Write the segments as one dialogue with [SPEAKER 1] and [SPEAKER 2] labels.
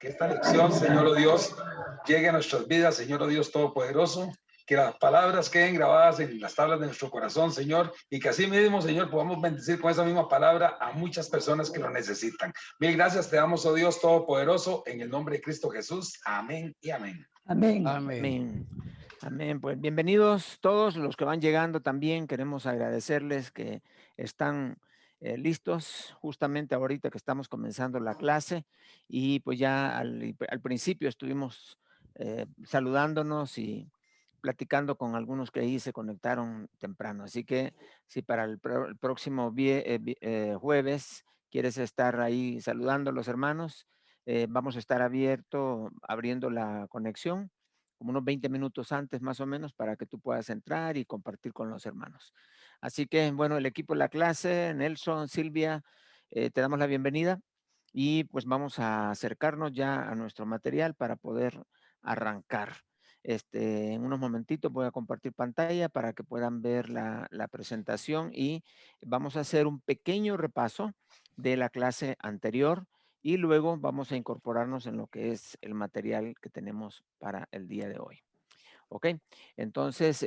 [SPEAKER 1] que esta lección, Señor oh Dios, llegue a nuestras vidas, Señor oh Dios Todopoderoso, que las palabras queden grabadas en las tablas de nuestro corazón, Señor, y que así mismo, Señor, podamos bendecir con esa misma palabra a muchas personas que lo necesitan. Mil gracias te damos, oh Dios Todopoderoso, en el nombre de Cristo Jesús. Amén y amén.
[SPEAKER 2] Amén.
[SPEAKER 3] Amén. Amén. Pues bienvenidos todos los que van llegando también. Queremos agradecerles que están listos justamente ahorita que estamos comenzando la clase y pues ya al principio estuvimos saludándonos y platicando con algunos que ahí se conectaron temprano. Así que si para el próximo jueves quieres estar ahí saludando a los hermanos, vamos a estar abriendo la conexión como unos 20 minutos antes más o menos para que tú puedas entrar y compartir con los hermanos. Así que, bueno, el equipo de la clase, Nelson, Silvia, te damos la bienvenida y pues vamos a acercarnos ya a nuestro material para poder arrancar. En unos momentitos voy a compartir pantalla para que puedan ver la presentación y vamos a hacer un pequeño repaso de la clase anterior y luego vamos a incorporarnos en lo que es el material que tenemos para el día de hoy. Ok, entonces,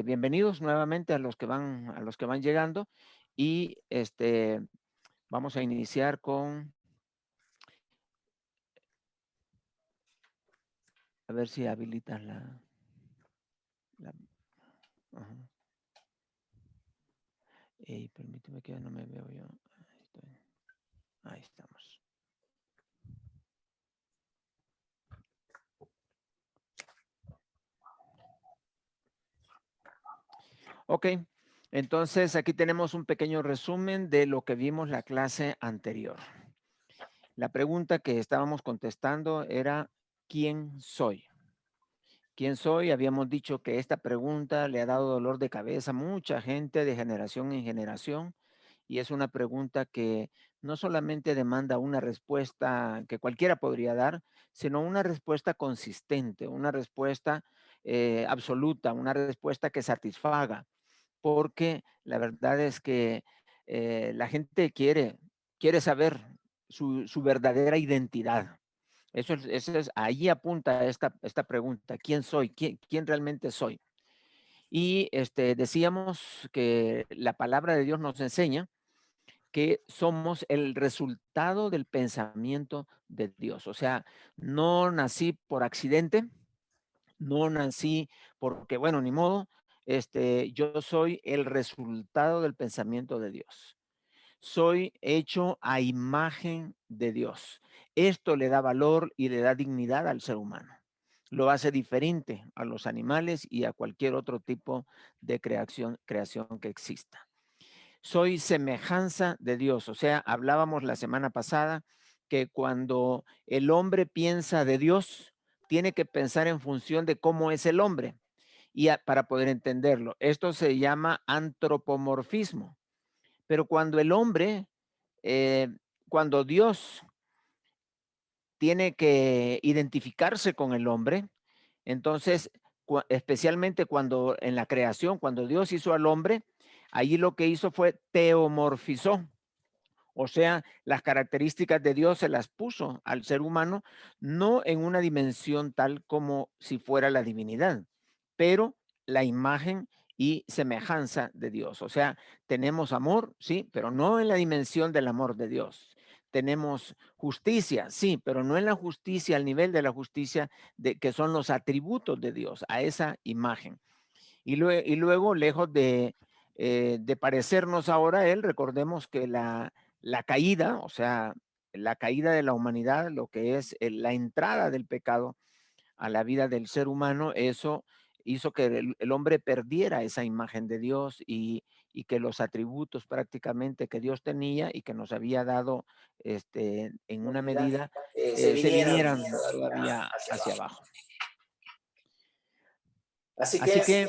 [SPEAKER 3] bienvenidos nuevamente a los que van llegando y vamos a iniciar con, a ver si habilitan ajá. Permíteme que ya no me veo yo. Ahí estamos. Ok, entonces aquí tenemos un pequeño resumen de lo que vimos la clase anterior. La pregunta que estábamos contestando era, ¿quién soy? ¿Quién soy? Habíamos dicho que esta pregunta le ha dado dolor de cabeza a mucha gente de generación en generación y es una pregunta que no solamente demanda una respuesta que cualquiera podría dar, sino una respuesta consistente, una respuesta absoluta, una respuesta que satisfaga, porque la verdad es que la gente quiere saber su verdadera identidad. Ahí apunta esta pregunta, ¿quién soy? ¿Quién realmente soy? Y decíamos que la palabra de Dios nos enseña que somos el resultado del pensamiento de Dios. O sea, no nací por accidente, no nací porque, bueno, ni modo, yo soy el resultado del pensamiento de Dios. Soy hecho a imagen de Dios. Esto le da valor y le da dignidad al ser humano. Lo hace diferente a los animales y a cualquier otro tipo de creación que exista. Soy semejanza de Dios. O sea, hablábamos la semana pasada que cuando el hombre piensa de Dios, tiene que pensar en función de cómo es el hombre y para poder entenderlo. Esto se llama antropomorfismo. Pero cuando el hombre, cuando Dios tiene que identificarse con el hombre, entonces, especialmente cuando en la creación, cuando Dios hizo al hombre, allí lo que hizo fue teomorfizó. O sea, las características de Dios se las puso al ser humano, no en una dimensión tal como si fuera la divinidad, pero la imagen y semejanza de Dios. O sea, tenemos amor, sí, pero no en la dimensión del amor de Dios. Tenemos justicia, sí, pero no en la justicia, al nivel de la justicia que son los atributos de Dios, a esa imagen. Y luego, lejos de parecernos ahora a Él, recordemos que la caída, o sea, la caída de la humanidad, lo que es la entrada del pecado a la vida del ser humano, eso hizo que el hombre perdiera esa imagen de Dios y que los atributos prácticamente que Dios tenía y que nos había dado en una medida se vinieran todavía hacia abajo. Así que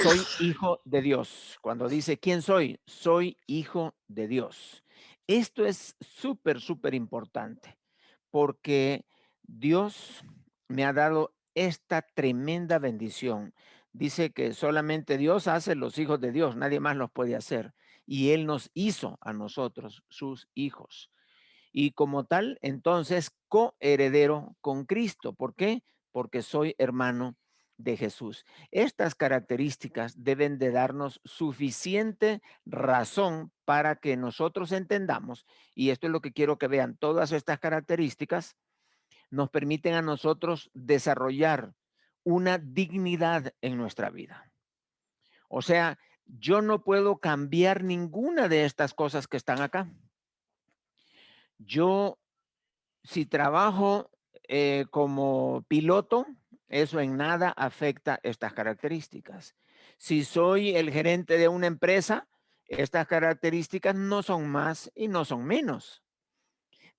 [SPEAKER 3] soy hijo de Dios. Cuando dice, ¿quién soy? Soy hijo de Dios. Esto es súper, súper importante porque Dios me ha dado esta tremenda bendición. Dice que solamente Dios hace los hijos de Dios, nadie más los puede hacer. Y Él nos hizo a nosotros, sus hijos. y como tal, entonces, coheredero con Cristo. ¿Por qué? Porque soy hermano de Jesús. Estas características deben de darnos suficiente razón para que nosotros entendamos, y esto es lo que quiero que vean, todas estas características nos permiten a nosotros desarrollar una dignidad en nuestra vida. O sea, yo no puedo cambiar ninguna de estas cosas que están acá. Yo, si trabajo como piloto, eso en nada afecta estas características. Si soy el gerente de una empresa, estas características no son más y no son menos.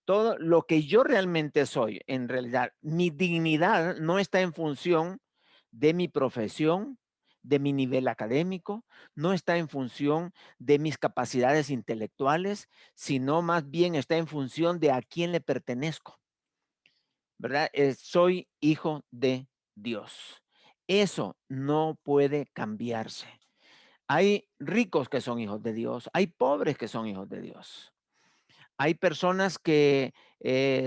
[SPEAKER 3] Todo lo que yo realmente soy, en realidad, mi dignidad no está en función de mi profesión, de mi nivel académico, no está en función de mis capacidades intelectuales, sino más bien está en función de a quién le pertenezco, ¿verdad? Soy hijo de Dios. Eso no puede cambiarse. Hay ricos que son hijos de Dios, hay pobres que son hijos de Dios. Hay personas que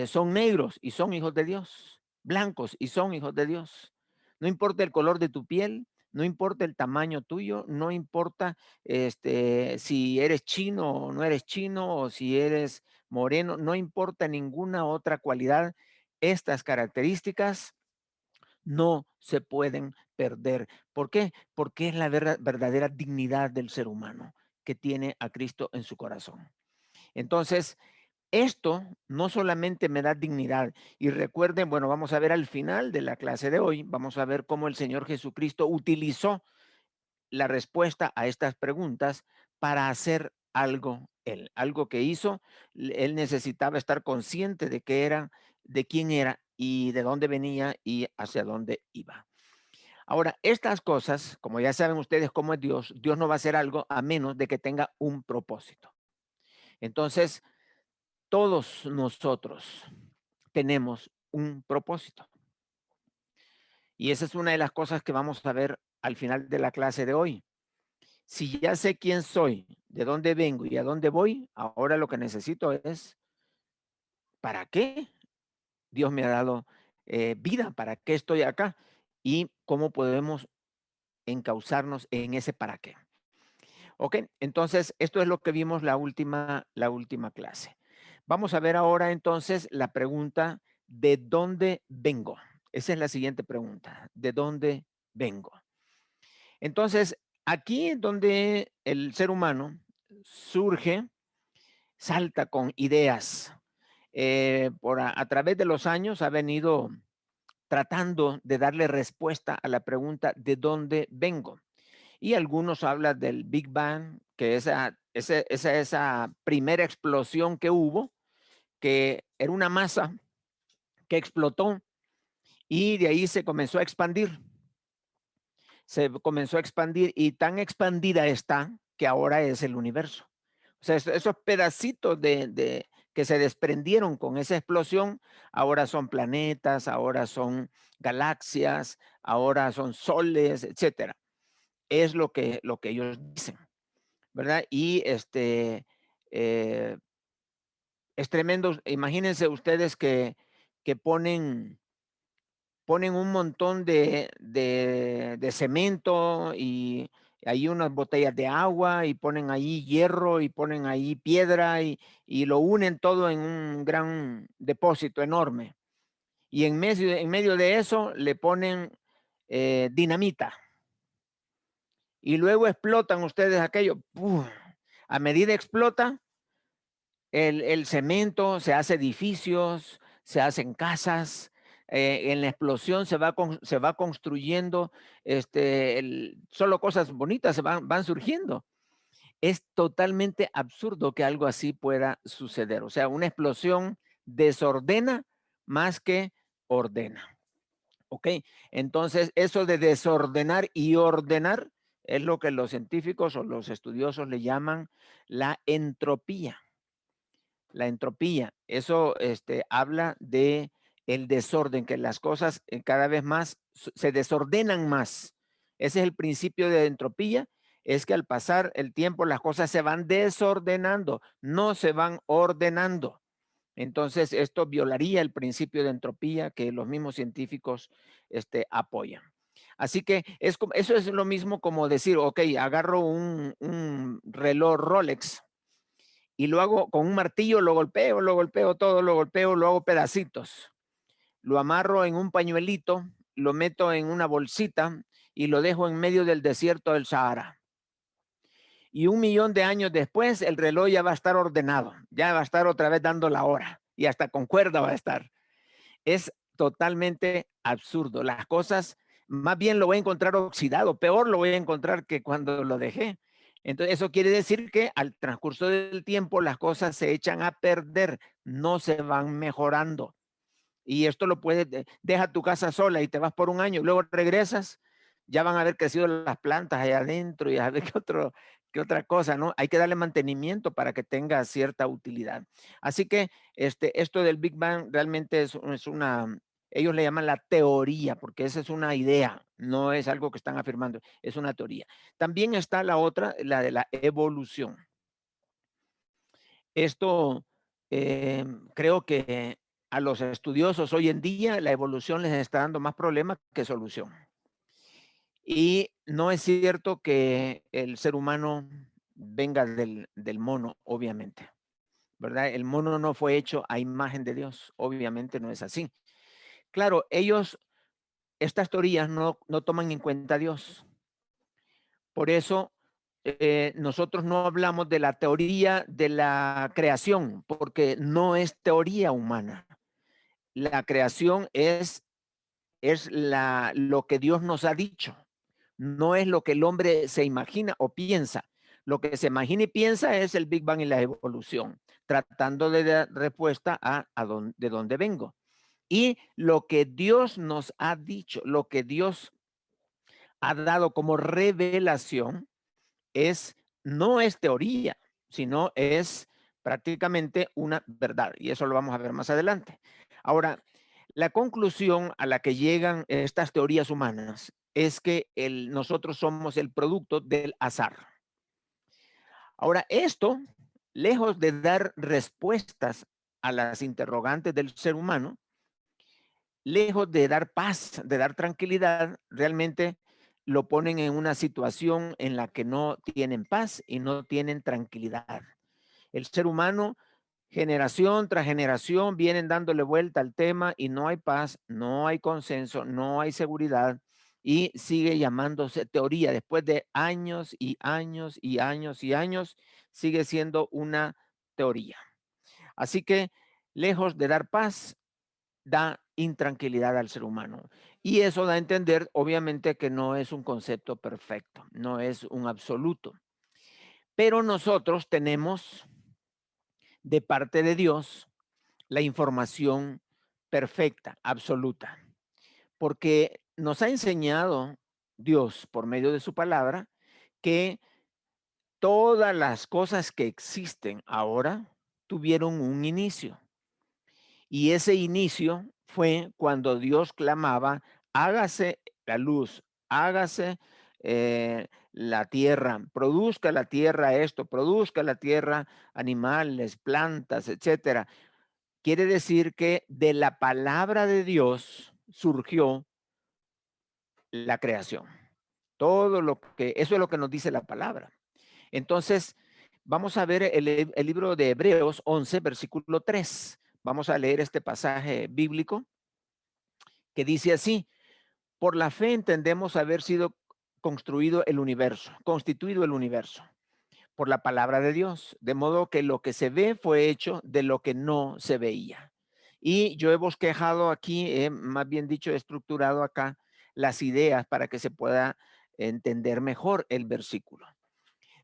[SPEAKER 3] son negros y son hijos de Dios, blancos y son hijos de Dios. No importa el color de tu piel, no importa el tamaño tuyo, no importa si eres chino o no eres chino o si eres moreno, no importa ninguna otra cualidad. Estas características no se pueden perder. ¿Por qué? Porque es la verdadera dignidad del ser humano que tiene a Cristo en su corazón. Entonces, esto no solamente me da dignidad, y recuerden, bueno, vamos a ver al final de la clase de hoy, vamos a ver cómo el Señor Jesucristo utilizó la respuesta a estas preguntas para hacer algo él, algo que hizo. Él necesitaba estar consciente de qué era, de quién era y de dónde venía y hacia dónde iba. Ahora, estas cosas, como ya saben ustedes cómo es Dios, Dios no va a hacer algo a menos de que tenga un propósito. Entonces, todos nosotros tenemos un propósito. Y esa es una de las cosas que vamos a ver al final de la clase de hoy. Si ya sé quién soy, de dónde vengo y a dónde voy, ahora lo que necesito es, ¿para qué Dios me ha dado vida? ¿Para qué estoy acá? Y cómo podemos encauzarnos en ese para qué. Ok, entonces esto es lo que vimos la última clase. Vamos a ver ahora entonces la pregunta, ¿de dónde vengo? Esa es la siguiente pregunta, ¿de dónde vengo? Entonces, aquí es donde el ser humano surge, salta con ideas. A través de los años ha venido tratando de darle respuesta a la pregunta, ¿de dónde vengo? Y algunos hablan del Big Bang, que esa primera explosión que hubo, que era una masa que explotó y de ahí se comenzó a expandir. Se comenzó a expandir y tan expandida está que ahora es el universo. O sea, esos pedacitos que se desprendieron con esa explosión, ahora son planetas, ahora son galaxias, ahora son soles, etcétera. Es lo que ellos dicen, ¿verdad? Y eh, es tremendo. Imagínense ustedes que ponen un montón de cemento y hay unas botellas de agua y ponen ahí hierro y ponen ahí piedra y lo unen todo en un gran depósito enorme. Y en medio de eso le ponen dinamita y luego explotan ustedes aquello. ¡Puf! A medida explota, el cemento, se hace edificios, se hacen casas, en la explosión se va construyendo, solo cosas bonitas van surgiendo. Es totalmente absurdo que algo así pueda suceder. O sea, una explosión desordena más que ordena. ¿Ok? Entonces, eso de desordenar y ordenar es lo que los científicos o los estudiosos le llaman la entropía. La entropía, eso habla de el desorden, que las cosas cada vez más se desordenan más. Ese es el principio de entropía, es que al pasar el tiempo las cosas se van desordenando, no se van ordenando. Entonces, esto violaría el principio de entropía que los mismos científicos apoyan. Así que eso es lo mismo como decir, ok, agarro un reloj Rolex y lo hago con un martillo, lo golpeo todo, lo golpeo, lo hago pedacitos. Lo amarro en un pañuelito, lo meto en una bolsita y lo dejo en medio del desierto del Sahara. Y 1.000.000 de años después, el reloj ya va a estar ordenado, ya va a estar otra vez dando la hora y hasta con cuerda va a estar. Es totalmente absurdo. Las cosas, más bien lo voy a encontrar oxidado, peor lo voy a encontrar que cuando lo dejé. Entonces, eso quiere decir que al transcurso del tiempo las cosas se echan a perder, no se van mejorando. Y esto lo puedes, deja tu casa sola y te vas por un año y luego regresas, ya van a haber crecido las plantas allá adentro y a ver qué otra cosa, ¿no? Hay que darle mantenimiento para que tenga cierta utilidad. Así que esto del Big Bang realmente es una, ellos le llaman la teoría, porque esa es una idea, no es algo que están afirmando, es una teoría. También está la otra, la de la evolución. Esto creo que a los estudiosos hoy en día la evolución les está dando más problemas que solución. Y no es cierto que el ser humano venga del mono, obviamente, ¿verdad? El mono no fue hecho a imagen de Dios, obviamente no es así. Claro, estas teorías no toman en cuenta a Dios. Por eso nosotros no hablamos de la teoría de la creación, porque no es teoría humana. La creación es lo que Dios nos ha dicho, no es lo que el hombre se imagina o piensa. Lo que se imagina y piensa es el Big Bang y la evolución, tratando de dar respuesta de dónde vengo. Y lo que Dios nos ha dicho, lo que Dios ha dado como revelación, no es teoría, sino es prácticamente una verdad. Y eso lo vamos a ver más adelante. Ahora, la conclusión a la que llegan estas teorías humanas es que nosotros somos el producto del azar. Ahora, esto, lejos de dar respuestas a las interrogantes del ser humano, lejos de dar paz, de dar tranquilidad, realmente lo ponen en una situación en la que no tienen paz y no tienen tranquilidad. El ser humano, generación tras generación, vienen dándole vuelta al tema y no hay paz, no hay consenso, no hay seguridad y sigue llamándose teoría. Después de años y años y años y años, sigue siendo una teoría. Así que, lejos de dar paz, da intranquilidad al ser humano. Y eso da a entender, obviamente, que no es un concepto perfecto, no es un absoluto. Pero nosotros tenemos de parte de Dios la información perfecta, absoluta, porque nos ha enseñado Dios por medio de su palabra que todas las cosas que existen ahora tuvieron un inicio. Y ese inicio fue cuando Dios clamaba, hágase la luz, hágase la tierra, produzca la tierra esto, produzca la tierra animales, plantas, etcétera. Quiere decir que de la palabra de Dios surgió la creación. Eso es lo que nos dice la palabra. Entonces, vamos a ver el libro de Hebreos 11, versículo 3. Vamos a leer este pasaje bíblico que dice así: por la fe entendemos haber sido constituido el universo, por la palabra de Dios, de modo que lo que se ve fue hecho de lo que no se veía. Y yo he bosquejado aquí, más bien dicho, he estructurado acá las ideas para que se pueda entender mejor el versículo.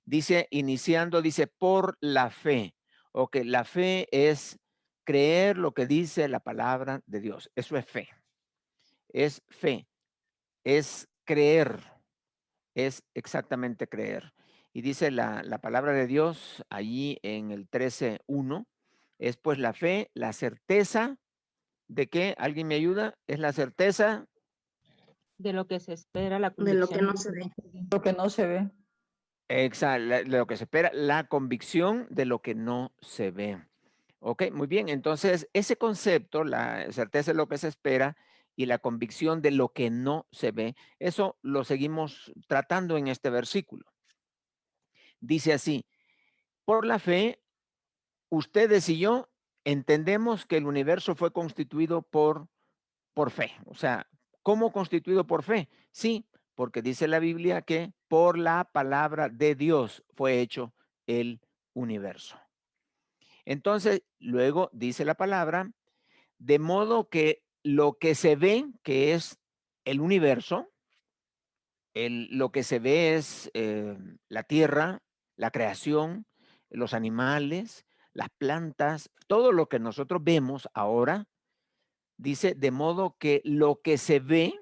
[SPEAKER 3] Dice, dice, por la fe. Ok, la fe es creer lo que dice la palabra de Dios. Eso es fe. Es fe. Es creer. Es exactamente creer. Y dice la palabra de Dios allí en el 13:1, es pues la fe, la certeza de que, ¿alguien me ayuda? Es la certeza
[SPEAKER 2] de lo que se espera, la
[SPEAKER 4] De lo que
[SPEAKER 2] convicción.
[SPEAKER 4] no se ve.
[SPEAKER 5] Lo que no se ve.
[SPEAKER 3] exacto, lo que se espera, la convicción de lo que no se ve. Ok, muy bien. Entonces, ese concepto, la certeza de lo que se espera y la convicción de lo que no se ve, eso lo seguimos tratando en este versículo. Dice así, por la fe, ustedes y yo entendemos que el universo fue constituido por fe. O sea, ¿cómo constituido por fe? Sí, porque dice la Biblia que por la palabra de Dios fue hecho el universo. Entonces, luego dice la palabra, de modo que lo que se ve, que es el universo, lo que se ve es la tierra, la creación, los animales, las plantas, todo lo que nosotros vemos ahora, dice, de modo que lo que se ve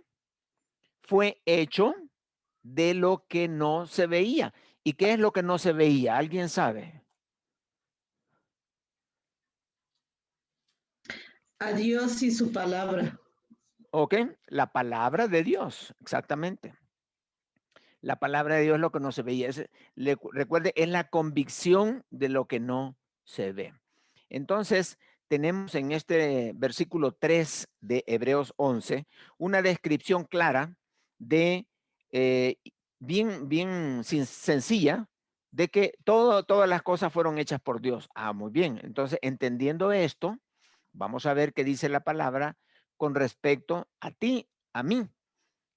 [SPEAKER 3] fue hecho de lo que no se veía. ¿Y qué es lo que no se veía? ¿Alguien sabe?
[SPEAKER 4] A Dios y su palabra.
[SPEAKER 3] ¿Ok? La palabra de Dios, exactamente. La palabra de Dios es lo que no se veía. Recuerde, es la convicción de lo que no se ve. Entonces, tenemos en este versículo 3 de Hebreos 11 una descripción clara de, eh, bien sencilla, de que todas las cosas fueron hechas por Dios. Ah, muy bien. Entonces, entendiendo esto, vamos a ver qué dice la palabra con respecto a ti, a mí,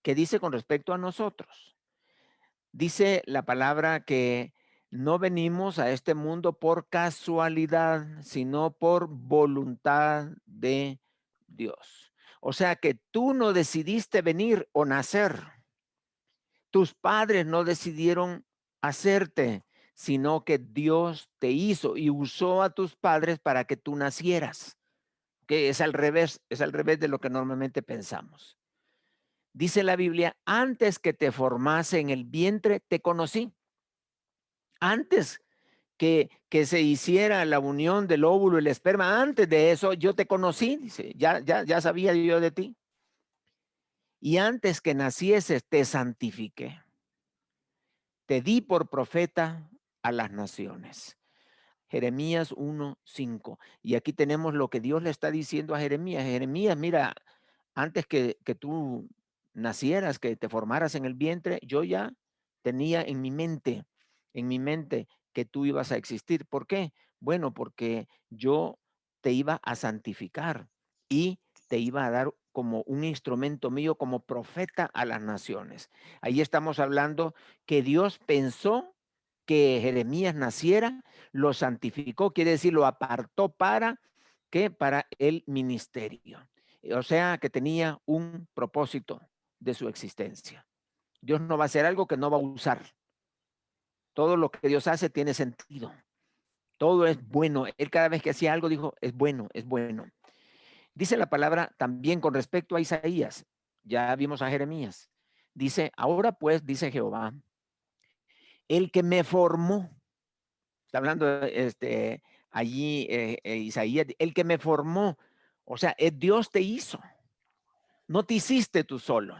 [SPEAKER 3] qué dice con respecto a nosotros. Dice la palabra que no venimos a este mundo por casualidad, sino por voluntad de Dios. O sea que tú no decidiste venir o nacer. Tus padres no decidieron hacerte, sino que Dios te hizo y usó a tus padres para que tú nacieras. Que es al revés de lo que normalmente pensamos. Dice la Biblia, antes que te formase en el vientre, te conocí. Antes que se hiciera la unión del óvulo y el esperma, antes de eso yo te conocí, dice, ya sabía yo de ti. Y antes que nacieses te santifiqué, te di por profeta a las naciones. Jeremías 1:5. Y aquí tenemos lo que Dios le está diciendo a Jeremías. Jeremías, mira, antes que tú nacieras, que te formaras en el vientre, yo ya tenía en mi mente que tú ibas a existir. ¿Por qué? Bueno, porque yo te iba a santificar y te iba a dar como un instrumento mío, como profeta a las naciones. Ahí estamos hablando que Dios pensó que Jeremías naciera, lo santificó, quiere decir, lo apartó para ¿qué? Para el ministerio. O sea, que tenía un propósito de su existencia. Dios no va a hacer algo que no va a usar. Todo lo que Dios hace tiene sentido. Todo es bueno. Él cada vez que hacía algo dijo, es bueno, es bueno. Dice la palabra también con respecto a Isaías. Ya vimos a Jeremías. Dice, ahora pues, dice Jehová, el que me formó, está hablando allí Isaías, el que me formó, o sea, Dios te hizo. No te hiciste tú solo.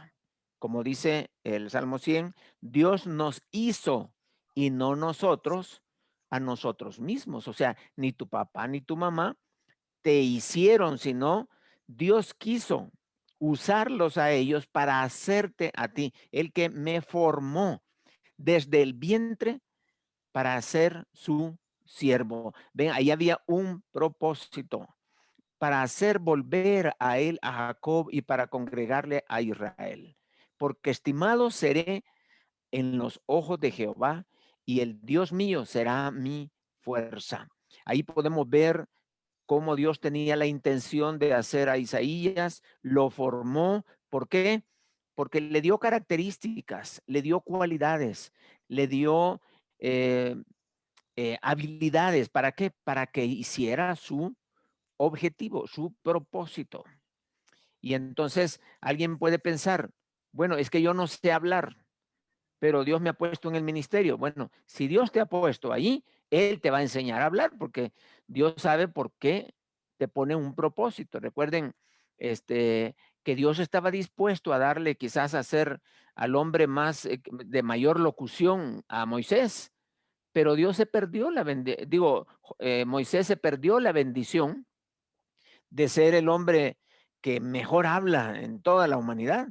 [SPEAKER 3] Como dice el Salmo 100, Dios nos hizo y no nosotros a nosotros mismos. O sea, ni tu papá ni tu mamá te hicieron, sino Dios quiso usarlos a ellos para hacerte a ti, el que me formó desde el vientre para ser su siervo. Ven, ahí había un propósito para hacer volver a él a Jacob y para congregarle a Israel. Porque estimado seré en los ojos de Jehová y el Dios mío será mi fuerza. Ahí podemos ver cómo Dios tenía la intención de hacer a Isaías, lo formó. ¿Por qué? Porque le dio características, le dio cualidades, le dio eh, habilidades. ¿Para qué? Para que hiciera su objetivo, su propósito. Y entonces alguien puede pensar, bueno, es que yo no sé hablar, pero Dios me ha puesto en el ministerio. Bueno, si Dios te ha puesto ahí, Él te va a enseñar a hablar porque Dios sabe por qué te pone un propósito. Recuerden que Dios estaba dispuesto a darle quizás a ser al hombre más de mayor locución a Moisés, pero Dios se perdió Moisés se perdió la bendición de ser el hombre que mejor habla en toda la humanidad,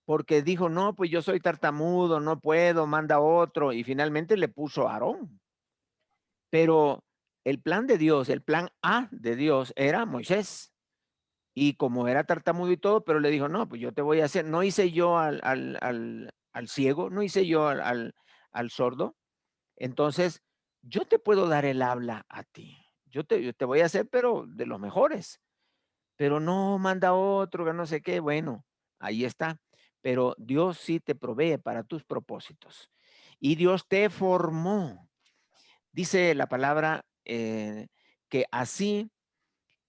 [SPEAKER 3] porque dijo, no, pues yo soy tartamudo, no puedo, manda otro, y finalmente le puso a Aarón. Pero el plan de Dios, el plan A de Dios era Moisés. Y como era tartamudo y todo, pero le dijo, no, pues yo te voy a hacer, no hice yo al ciego, no hice yo al sordo, entonces yo te puedo dar el habla a ti. Yo te voy a hacer, pero de los mejores. Pero no manda otro, que no sé qué. Bueno, ahí está. Pero Dios sí te provee para tus propósitos. Y Dios te formó. Dice la palabra que así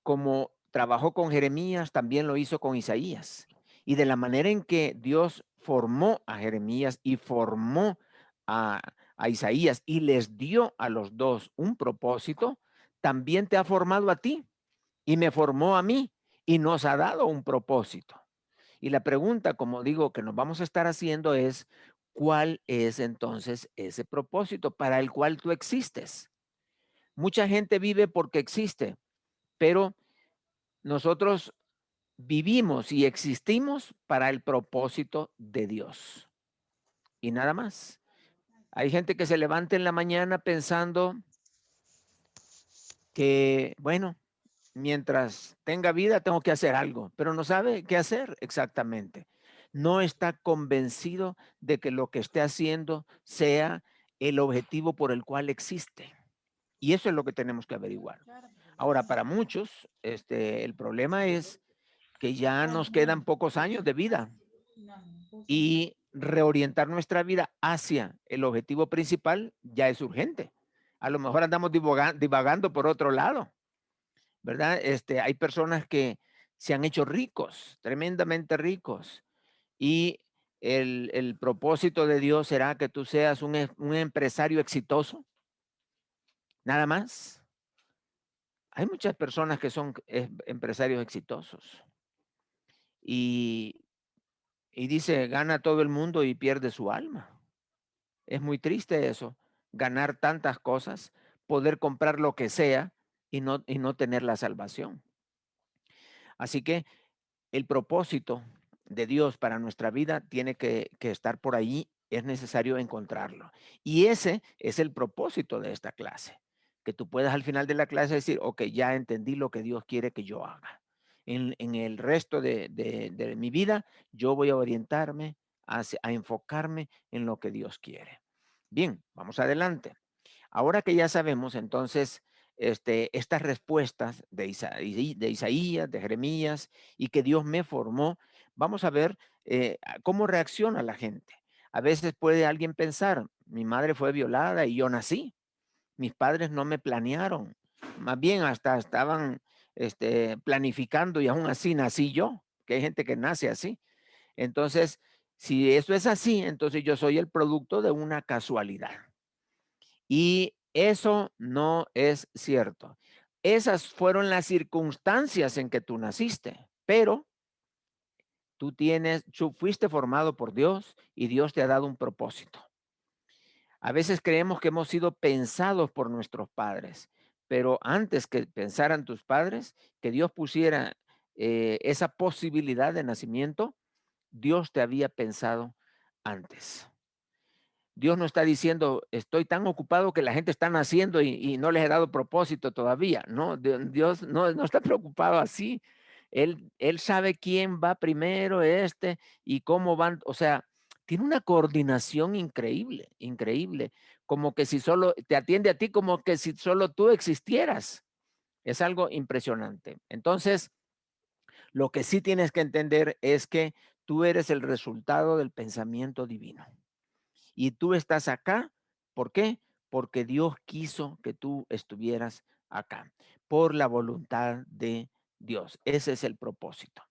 [SPEAKER 3] como trabajó con Jeremías, también lo hizo con Isaías. Y de la manera en que Dios formó a Jeremías y formó a, a Isaías y les dio a los dos un propósito, también te ha formado a ti y me formó a mí y nos ha dado un propósito. Y la pregunta, como digo, que nos vamos a estar haciendo es, ¿cuál es entonces ese propósito para el cual tú existes? Mucha gente vive porque existe, pero nosotros vivimos y existimos para el propósito de Dios y nada más. Hay gente que se levanta en la mañana pensando que, bueno, mientras tenga vida tengo que hacer algo, pero no sabe qué hacer exactamente. No está convencido de que lo que esté haciendo sea el objetivo por el cual existe. Y eso es lo que tenemos que averiguar. Ahora, para muchos, el problema es que ya nos quedan pocos años de vida y reorientar nuestra vida hacia el objetivo principal ya es urgente. A lo mejor andamos divagando por otro lado, ¿verdad? Hay personas que se han hecho ricos, tremendamente ricos, y el propósito de Dios será que tú seas un empresario exitoso, nada más. Hay muchas personas que son empresarios exitosos y, y dice, gana todo el mundo y pierde su alma. Es muy triste eso, ganar tantas cosas, poder comprar lo que sea y no tener la salvación. Así que el propósito de Dios para nuestra vida tiene que estar por ahí, es necesario encontrarlo. Y ese es el propósito de esta clase, que tú puedas al final de la clase decir, ok, ya entendí lo que Dios quiere que yo haga. En el resto de mi vida, yo voy a orientarme, a enfocarme en lo que Dios quiere. Bien, vamos adelante. Ahora que ya sabemos entonces estas respuestas de Isaías, de Jeremías y que Dios me formó, vamos a ver cómo reacciona la gente. A veces puede alguien pensar, mi madre fue violada y yo nací, mis padres no me planearon, más bien hasta estaban planificando y aún así nací yo, que hay gente que nace así. Entonces, si eso es así, entonces yo soy el producto de una casualidad. Y eso no es cierto. Esas fueron las circunstancias en que tú naciste, pero tú fuiste formado por Dios y Dios te ha dado un propósito. A veces creemos que hemos sido pensados por nuestros padres, pero antes que pensaran tus padres, que Dios pusiera esa posibilidad de nacimiento, Dios te había pensado antes. Dios no está diciendo, estoy tan ocupado que la gente está naciendo y no les he dado propósito todavía. No, Dios no está preocupado así. Él sabe quién va primero, y cómo van. O sea, tiene una coordinación increíble, increíble. Como que si solo te atiende a ti, como que si solo tú existieras. Es algo impresionante. Entonces, lo que sí tienes que entender es que tú eres el resultado del pensamiento divino. Y tú estás acá, ¿por qué? Porque Dios quiso que tú estuvieras acá, por la voluntad de Dios. Ese es el propósito.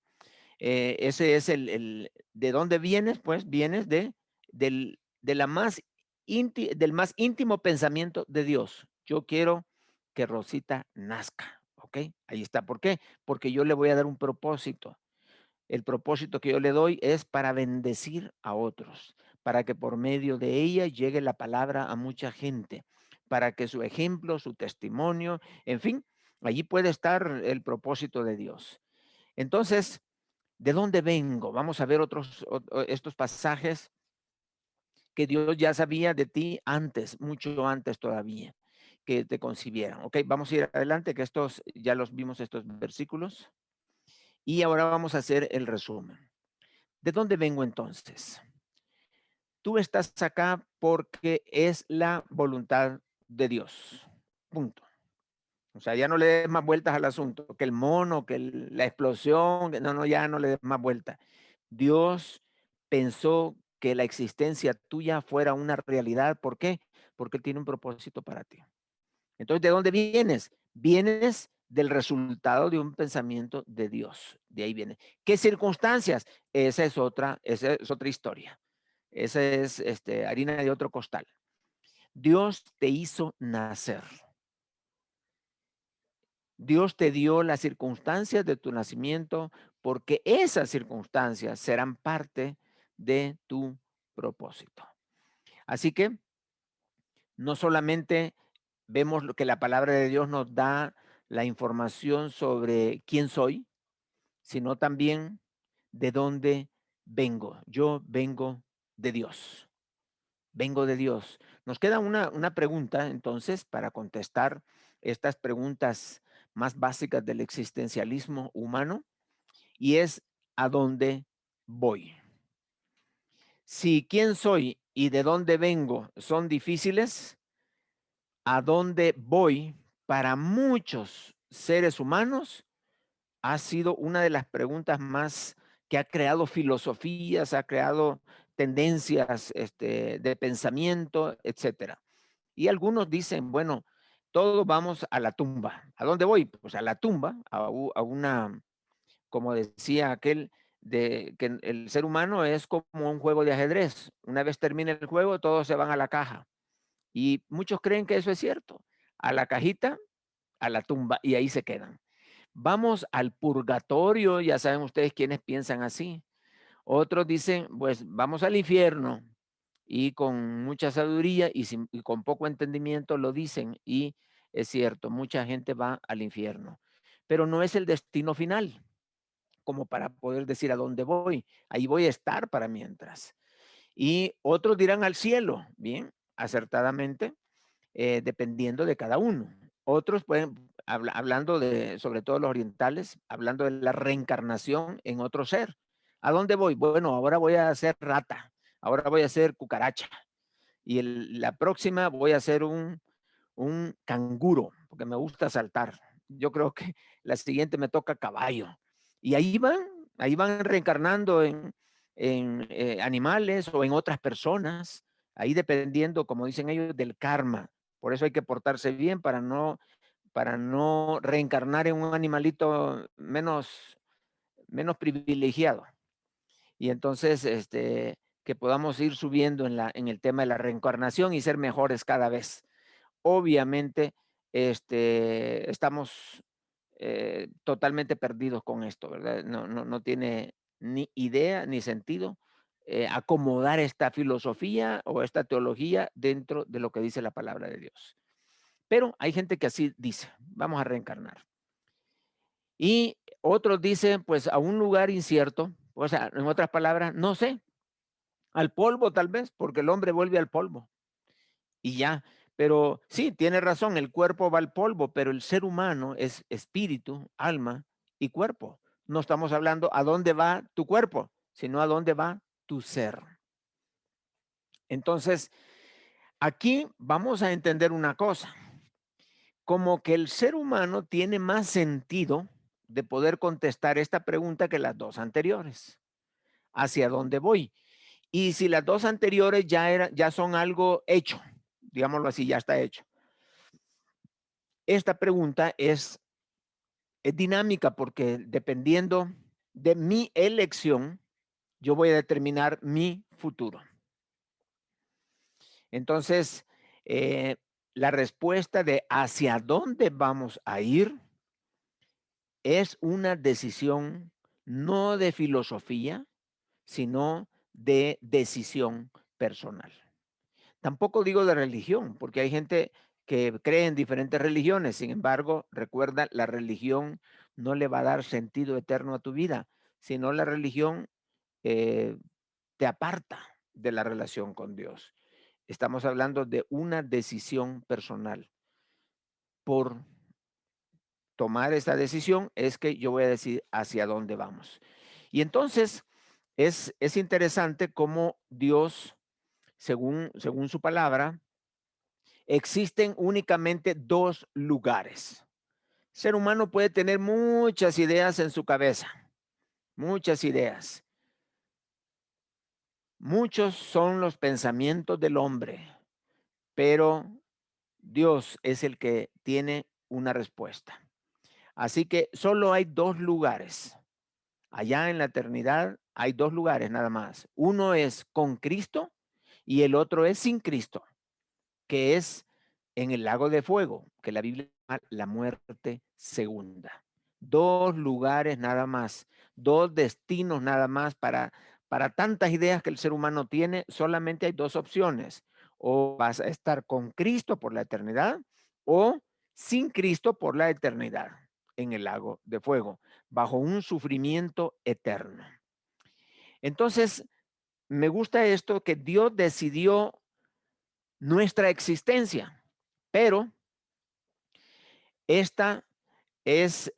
[SPEAKER 3] Ese es ¿de dónde vienes? Pues vienes de la del más íntimo pensamiento de Dios. Yo quiero que Rosita nazca, ¿ok? Ahí está. ¿Por qué? Porque yo le voy a dar un propósito. El propósito que yo le doy es para bendecir a otros, para que por medio de ella llegue la palabra a mucha gente, para que su ejemplo, su testimonio, en fin, allí puede estar el propósito de Dios. Entonces, ¿de dónde vengo? Vamos a ver estos pasajes que Dios ya sabía de ti antes, mucho antes todavía, que te concibieran. Ok, vamos a ir adelante, que estos ya los vimos, estos versículos. Y ahora vamos a hacer el resumen. ¿De dónde vengo entonces? Tú estás acá porque es la voluntad de Dios. Punto. O sea, ya no le des más vueltas al asunto, que el mono, que la explosión, no, ya no le des más vueltas. Dios pensó que la existencia tuya fuera una realidad. ¿Por qué? Porque Él tiene un propósito para ti. Entonces, ¿de dónde vienes? Vienes del resultado de un pensamiento de Dios. De ahí viene. ¿Qué circunstancias? Esa es otra historia. Esa es harina de otro costal. Dios te hizo nacer. Dios te dio las circunstancias de tu nacimiento porque esas circunstancias serán parte de tu propósito. Así que no solamente vemos lo que la palabra de Dios nos da la información sobre quién soy, sino también de dónde vengo. Yo vengo de Dios. Vengo de Dios. Nos queda una pregunta entonces para contestar estas preguntas más básicas del existencialismo humano y es ¿a dónde voy? Si quién soy y de dónde vengo son difíciles, ¿a dónde voy para muchos seres humanos? Ha sido una de las preguntas más que ha creado filosofías, ha creado tendencias de pensamiento, etcétera. Y algunos dicen, bueno, todos vamos a la tumba. ¿A dónde voy? Pues a la tumba, a una, como decía aquel, de que el ser humano es como un juego de ajedrez. Una vez termina el juego, todos se van a la caja. Y muchos creen que eso es cierto. A la cajita, a la tumba, y ahí se quedan. Vamos al purgatorio, ya saben ustedes quiénes piensan así. Otros dicen, pues vamos al infierno y con mucha sabiduría y con poco entendimiento lo dicen y es cierto, mucha gente va al infierno, pero no es el destino final como para poder decir a dónde voy. Ahí voy a estar para mientras. Y otros dirán al cielo, bien, acertadamente, dependiendo de cada uno. Otros pueden, hablando de, sobre todo los orientales, hablando de la reencarnación en otro ser. ¿A dónde voy? Bueno, ahora voy a ser rata, ahora voy a ser cucaracha y la próxima voy a ser un canguro, porque me gusta saltar. Yo creo que la siguiente me toca caballo. Y ahí van reencarnando en animales o en otras personas, ahí dependiendo, como dicen ellos, del karma. Por eso hay que portarse bien para no reencarnar en un animalito menos privilegiado. Y entonces, que podamos ir subiendo en el tema de la reencarnación y ser mejores cada vez. Obviamente, estamos totalmente perdidos con esto, ¿verdad? No tiene ni idea ni sentido acomodar esta filosofía o esta teología dentro de lo que dice la palabra de Dios. Pero hay gente que así dice, vamos a reencarnar. Y otros dicen, pues a un lugar incierto, o sea, en otras palabras, no sé, al polvo tal vez, porque el hombre vuelve al polvo y ya. Pero sí, tiene razón, el cuerpo va al polvo, pero el ser humano es espíritu, alma y cuerpo. No estamos hablando a dónde va tu cuerpo, sino a dónde va tu ser. Entonces, aquí vamos a entender una cosa, como que el ser humano tiene más sentido de poder contestar esta pregunta que las dos anteriores. ¿Hacia dónde voy? Y si las dos anteriores ya son algo hecho, digámoslo así, ya está hecho. Esta pregunta es dinámica porque dependiendo de mi elección, yo voy a determinar mi futuro. Entonces, la respuesta de hacia dónde vamos a ir es una decisión no de filosofía, sino de decisión personal. Tampoco digo de religión, porque hay gente que cree en diferentes religiones. Sin embargo, recuerda, la religión no le va a dar sentido eterno a tu vida, sino la religión eh, te aparta de la relación con Dios. Estamos hablando de una decisión personal. Por tomar esta decisión es que yo voy a decir hacia dónde vamos. Y entonces es interesante cómo Dios, según su palabra, existen únicamente dos lugares. El ser humano puede tener muchas ideas en su cabeza, muchas ideas. Muchos son los pensamientos del hombre, pero Dios es el que tiene una respuesta. Así que solo hay dos lugares. Allá en la eternidad hay dos lugares nada más. Uno es con Cristo y el otro es sin Cristo, que es en el lago de fuego, que la Biblia llama la muerte segunda. Dos lugares nada más, dos destinos nada más para tantas ideas que el ser humano tiene. Solamente hay dos opciones: o vas a estar con Cristo por la eternidad o sin Cristo por la eternidad en el lago de fuego, bajo un sufrimiento eterno. Entonces, me gusta esto, que Dios decidió nuestra existencia, pero esta es,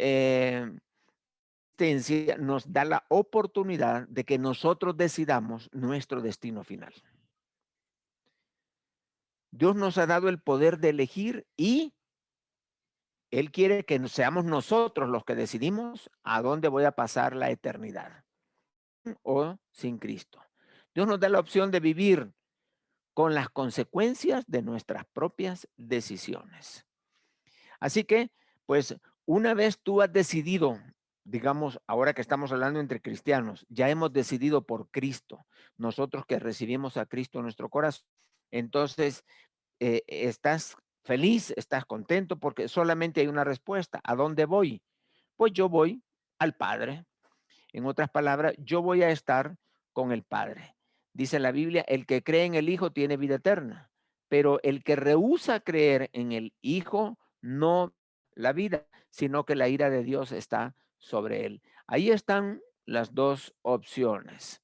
[SPEAKER 3] existencia nos da la oportunidad de que nosotros decidamos nuestro destino final. Dios nos ha dado el poder de elegir y Él quiere que seamos nosotros los que decidimos a dónde voy a pasar la eternidad, o sin Cristo. Dios nos da la opción de vivir con las consecuencias de nuestras propias decisiones. Así que, pues, una vez tú has decidido, digamos, ahora que estamos hablando entre cristianos, ya hemos decidido por Cristo, nosotros que recibimos a Cristo en nuestro corazón, entonces estás feliz, estás contento porque solamente hay una respuesta. ¿A dónde voy? Pues yo voy al Padre. En otras palabras, yo voy a estar con el Padre. Dice la Biblia, el que cree en el Hijo tiene vida eterna, pero el que rehúsa creer en el Hijo no la vida, sino que la ira de Dios está sobre él. Ahí están las dos opciones.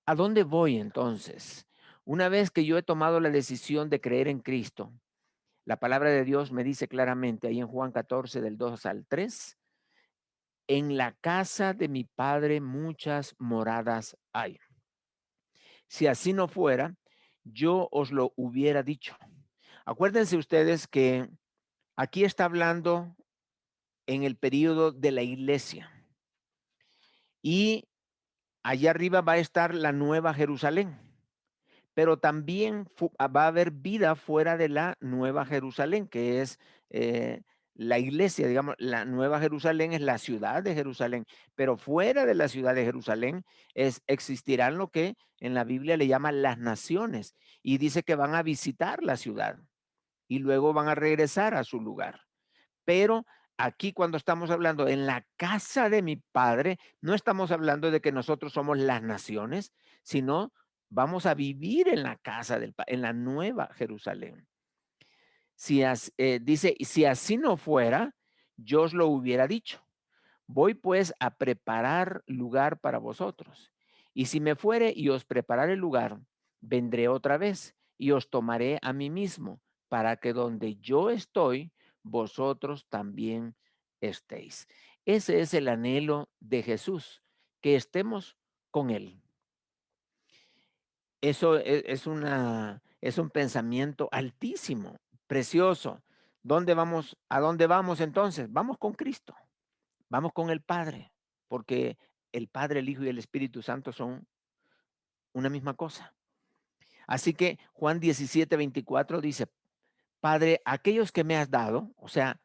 [SPEAKER 3] ¿A dónde voy entonces? Una vez que yo he tomado la decisión de creer en Cristo, la palabra de Dios me dice claramente ahí en Juan 14 del 2 al 3: en la casa de mi Padre muchas moradas hay. Si así no fuera, yo os lo hubiera dicho. Acuérdense ustedes que aquí está hablando en el período de la iglesia y allá arriba va a estar la Nueva Jerusalén, pero también va a haber vida fuera de la Nueva Jerusalén, que es la iglesia. Digamos, la Nueva Jerusalén es la ciudad de Jerusalén, pero fuera de la ciudad de Jerusalén existirán lo que en la Biblia le llaman las naciones, y dice que van a visitar la ciudad y luego van a regresar a su lugar. Pero aquí, cuando estamos hablando en la casa de mi Padre, no estamos hablando de que nosotros somos las naciones, sino vamos a vivir en la casa en la Nueva Jerusalén. Dice, si así no fuera, yo os lo hubiera dicho. Voy pues a preparar lugar para vosotros. Y si me fuere y os prepararé el lugar, vendré otra vez y os tomaré a mí mismo, para que donde yo estoy, vosotros también estéis. Ese es el anhelo de Jesús, que estemos con Él. Eso es un pensamiento altísimo, precioso. ¿Dónde vamos? ¿A dónde vamos entonces? Vamos con Cristo. Vamos con el Padre, porque el Padre, el Hijo y el Espíritu Santo son una misma cosa. Así que Juan 17:24 dice: Padre, aquellos que me has dado, o sea,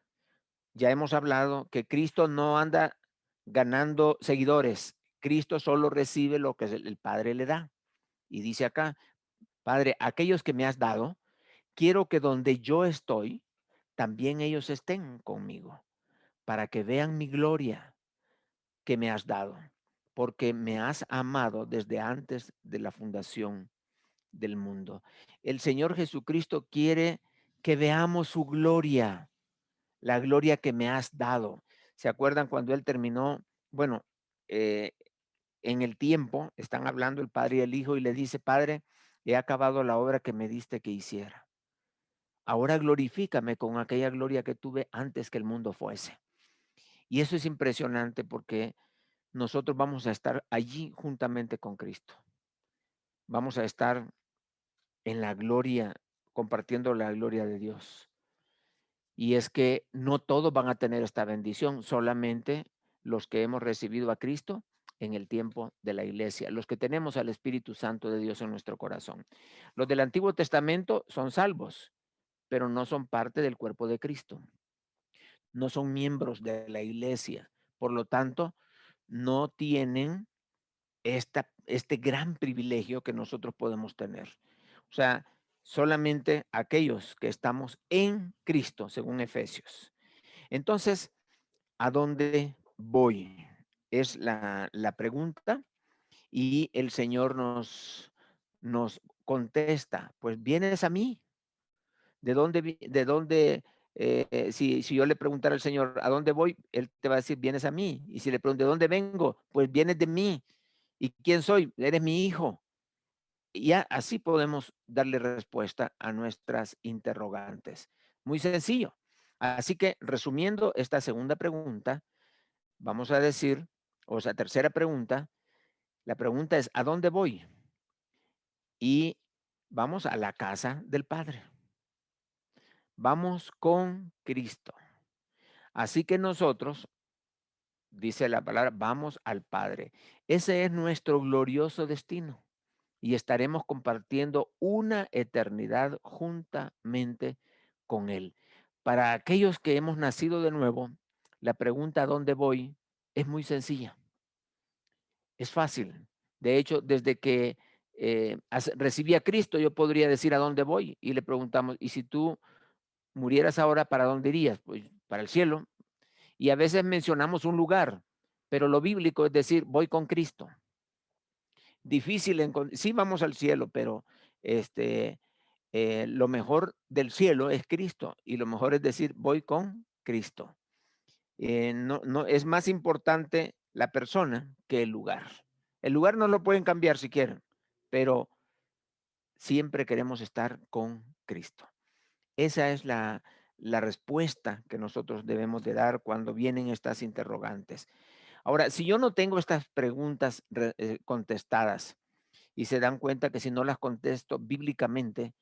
[SPEAKER 3] ya hemos hablado que Cristo no anda ganando seguidores. Cristo solo recibe lo que el Padre le da. Y dice acá: Padre, aquellos que me has dado, quiero que donde yo estoy, también ellos estén conmigo, para que vean mi gloria que me has dado, porque me has amado desde antes de la fundación del mundo. El Señor Jesucristo quiere que veamos su gloria, la gloria que me has dado. ¿Se acuerdan cuando él terminó? Bueno, eh, en el tiempo, están hablando el Padre y el Hijo y le dice, Padre, he acabado la obra que me diste que hiciera. Ahora glorifícame con aquella gloria que tuve antes que el mundo fuese. Y eso es impresionante porque nosotros vamos a estar allí juntamente con Cristo. Vamos a estar en la gloria, compartiendo la gloria de Dios. Y es que no todos van a tener esta bendición, solamente los que hemos recibido a Cristo en el tiempo de la iglesia, los que tenemos al Espíritu Santo de Dios en nuestro corazón. Los del Antiguo Testamento son salvos, pero no son parte del cuerpo de Cristo, no son miembros de la iglesia. Por lo tanto, no tienen este gran privilegio que nosotros podemos tener. O sea, solamente aquellos que estamos en Cristo, según Efesios. Entonces, ¿a dónde voy? Es la pregunta y el Señor nos contesta, pues vienes a mí. ¿De dónde, si yo le preguntara al Señor, ¿a dónde voy? Él te va a decir, vienes a mí. Y si le pregunto, ¿de dónde vengo? Pues vienes de mí. ¿Y quién soy? Eres mi hijo. Y ya así podemos darle respuesta a nuestras interrogantes. Muy sencillo. Así que resumiendo esta segunda pregunta, vamos a decir, o sea, tercera pregunta, la pregunta es, ¿a dónde voy? Y vamos a la casa del Padre. Vamos con Cristo. Así que nosotros, dice la palabra, vamos al Padre. Ese es nuestro glorioso destino. Y estaremos compartiendo una eternidad juntamente con Él. Para aquellos que hemos nacido de nuevo, la pregunta ¿a dónde voy? Es muy sencilla. Es fácil. De hecho, desde que recibí a Cristo, yo podría decir a dónde voy. Y le preguntamos, ¿y si tú murieras ahora, para dónde irías? Pues para el cielo. Y a veces mencionamos un lugar, pero lo bíblico es decir, voy con Cristo. Difícil, sí vamos al cielo, pero lo mejor del cielo es Cristo y lo mejor es decir, voy con Cristo. No, es más importante la persona que el lugar. El lugar no lo pueden cambiar si quieren, pero siempre queremos estar con Cristo. Esa es la respuesta que nosotros debemos de dar cuando vienen estas interrogantes. Ahora, si yo no tengo estas preguntas contestadas y se dan cuenta que si no las contesto bíblicamente,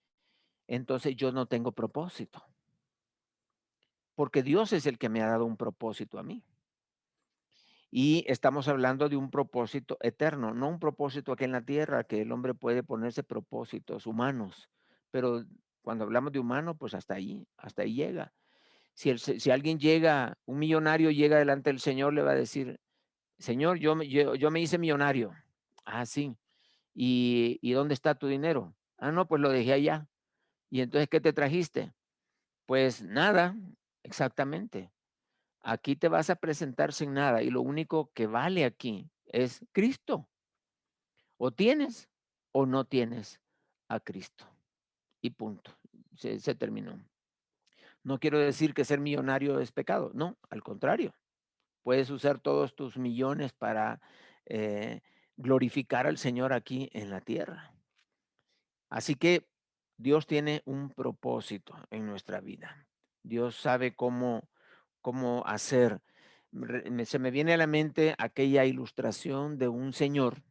[SPEAKER 3] entonces yo no tengo propósito, porque Dios es el que me ha dado un propósito a mí. Y estamos hablando de un propósito eterno, no un propósito aquí en la tierra, que el hombre puede ponerse propósitos humanos, pero cuando hablamos de humano, pues hasta ahí llega. Si alguien llega, un millonario llega delante del Señor, le va a decir, Señor, yo me hice millonario. Ah, sí. ¿Y dónde está tu dinero? Ah, no, pues lo dejé allá. ¿Y entonces qué te trajiste? Pues nada, exactamente. Aquí te vas a presentar sin nada y lo único que vale aquí es Cristo. O tienes o no tienes a Cristo. Y punto. Se terminó. No quiero decir que ser millonario es pecado. No, al contrario. Puedes usar todos tus millones para glorificar al Señor aquí en la tierra. Así que Dios tiene un propósito en nuestra vida. Dios sabe cómo hacer. Se me viene a la mente aquella ilustración de un señor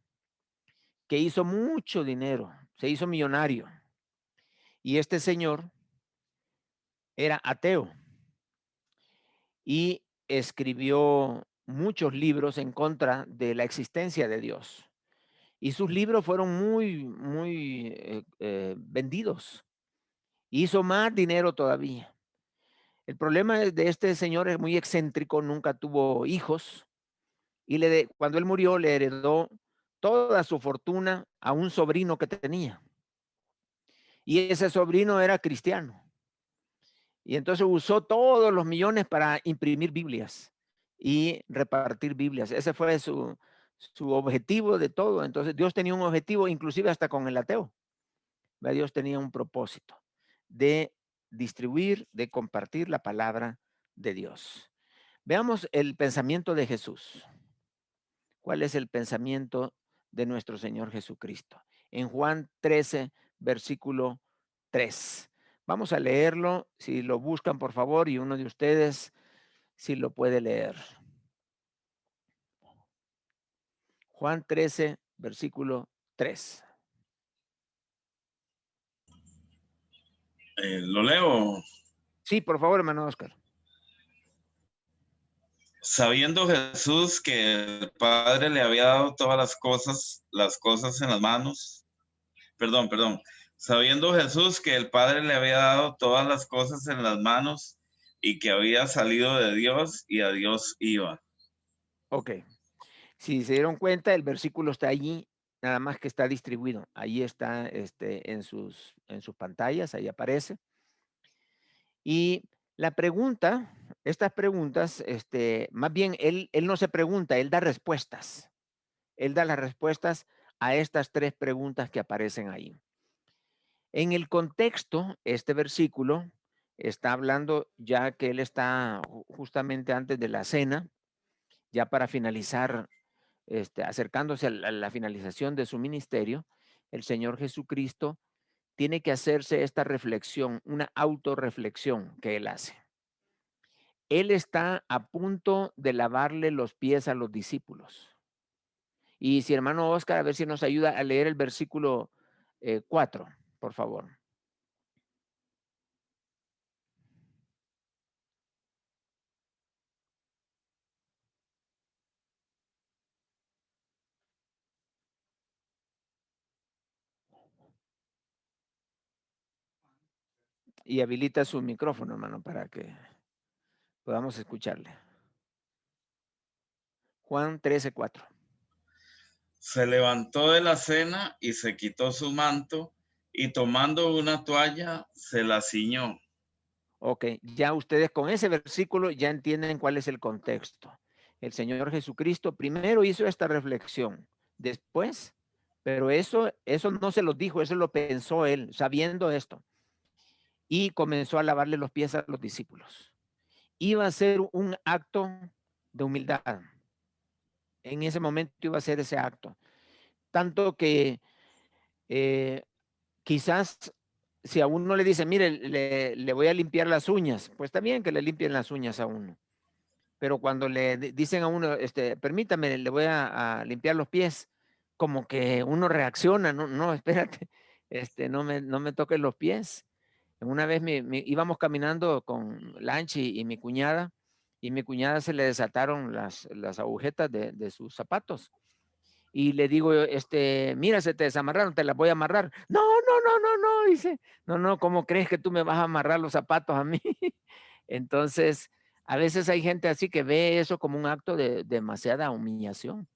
[SPEAKER 3] que hizo mucho dinero, se hizo millonario. Y este señor era ateo y escribió muchos libros en contra de la existencia de Dios. Y sus libros fueron muy vendidos. Hizo más dinero todavía. El problema de este señor es muy excéntrico, nunca tuvo hijos y cuando él murió le heredó toda su fortuna a un sobrino que tenía. Y ese sobrino era cristiano. Y entonces usó todos los millones para imprimir Biblias y repartir Biblias. Ese fue su objetivo de todo. Entonces Dios tenía un objetivo, inclusive hasta con el ateo. Dios tenía un propósito de distribuir, de compartir la palabra de Dios. Veamos el pensamiento de Jesús. ¿Cuál es el pensamiento de nuestro Señor Jesucristo? En Juan 13, versículo 3. Vamos a leerlo, si lo buscan por favor, y uno de ustedes si lo puede leer. Juan 13, versículo 3.
[SPEAKER 5] Lo leo.
[SPEAKER 3] Sí, por favor, hermano Oscar.
[SPEAKER 5] Sabiendo Jesús que el Padre le había dado todas las cosas en las manos. Perdón. Sabiendo Jesús que el Padre le había dado todas las cosas en las manos y que había salido de Dios y a Dios iba.
[SPEAKER 3] Ok. Si se dieron cuenta, el versículo está allí, nada más que está distribuido. Ahí está en sus pantallas, ahí aparece. Y la pregunta, estas preguntas, más bien él no se pregunta, él da respuestas. Él da las respuestas a estas tres preguntas que aparecen ahí. En el contexto, este versículo está hablando ya que él está justamente antes de la cena, ya para finalizar, acercándose a la finalización de su ministerio. El Señor Jesucristo tiene que hacerse esta reflexión, una autorreflexión que él hace. Él está a punto de lavarle los pies a los discípulos. Y si hermano Oscar, a ver si nos ayuda a leer el versículo 4, por favor. Y habilita su micrófono, hermano, para que podamos escucharle. Juan 13:4.
[SPEAKER 5] Se levantó de la cena y se quitó su manto y tomando una toalla se la ciñó.
[SPEAKER 3] Ok, ya ustedes con ese versículo ya entienden cuál es el contexto. El Señor Jesucristo primero hizo esta reflexión, después, pero eso no se lo dijo, eso lo pensó él, sabiendo esto. Y comenzó a lavarle los pies a los discípulos. Iba a ser un acto de humildad. En ese momento iba a ser ese acto. Tanto que quizás si a uno le dice, mire, le voy a limpiar las uñas, pues está bien que le limpien las uñas a uno. Pero cuando le dicen a uno, permítame, le voy a limpiar los pies, como que uno reacciona, no, espérate, no me toques los pies. Una vez íbamos caminando con Lanchi y mi cuñada se le desataron las agujetas de sus zapatos. Y le digo, mira, se te desamarraron, te las voy a amarrar. No, dice, no, ¿cómo crees que tú me vas a amarrar los zapatos a mí? Entonces, a veces hay gente así que ve eso como un acto de demasiada humillación.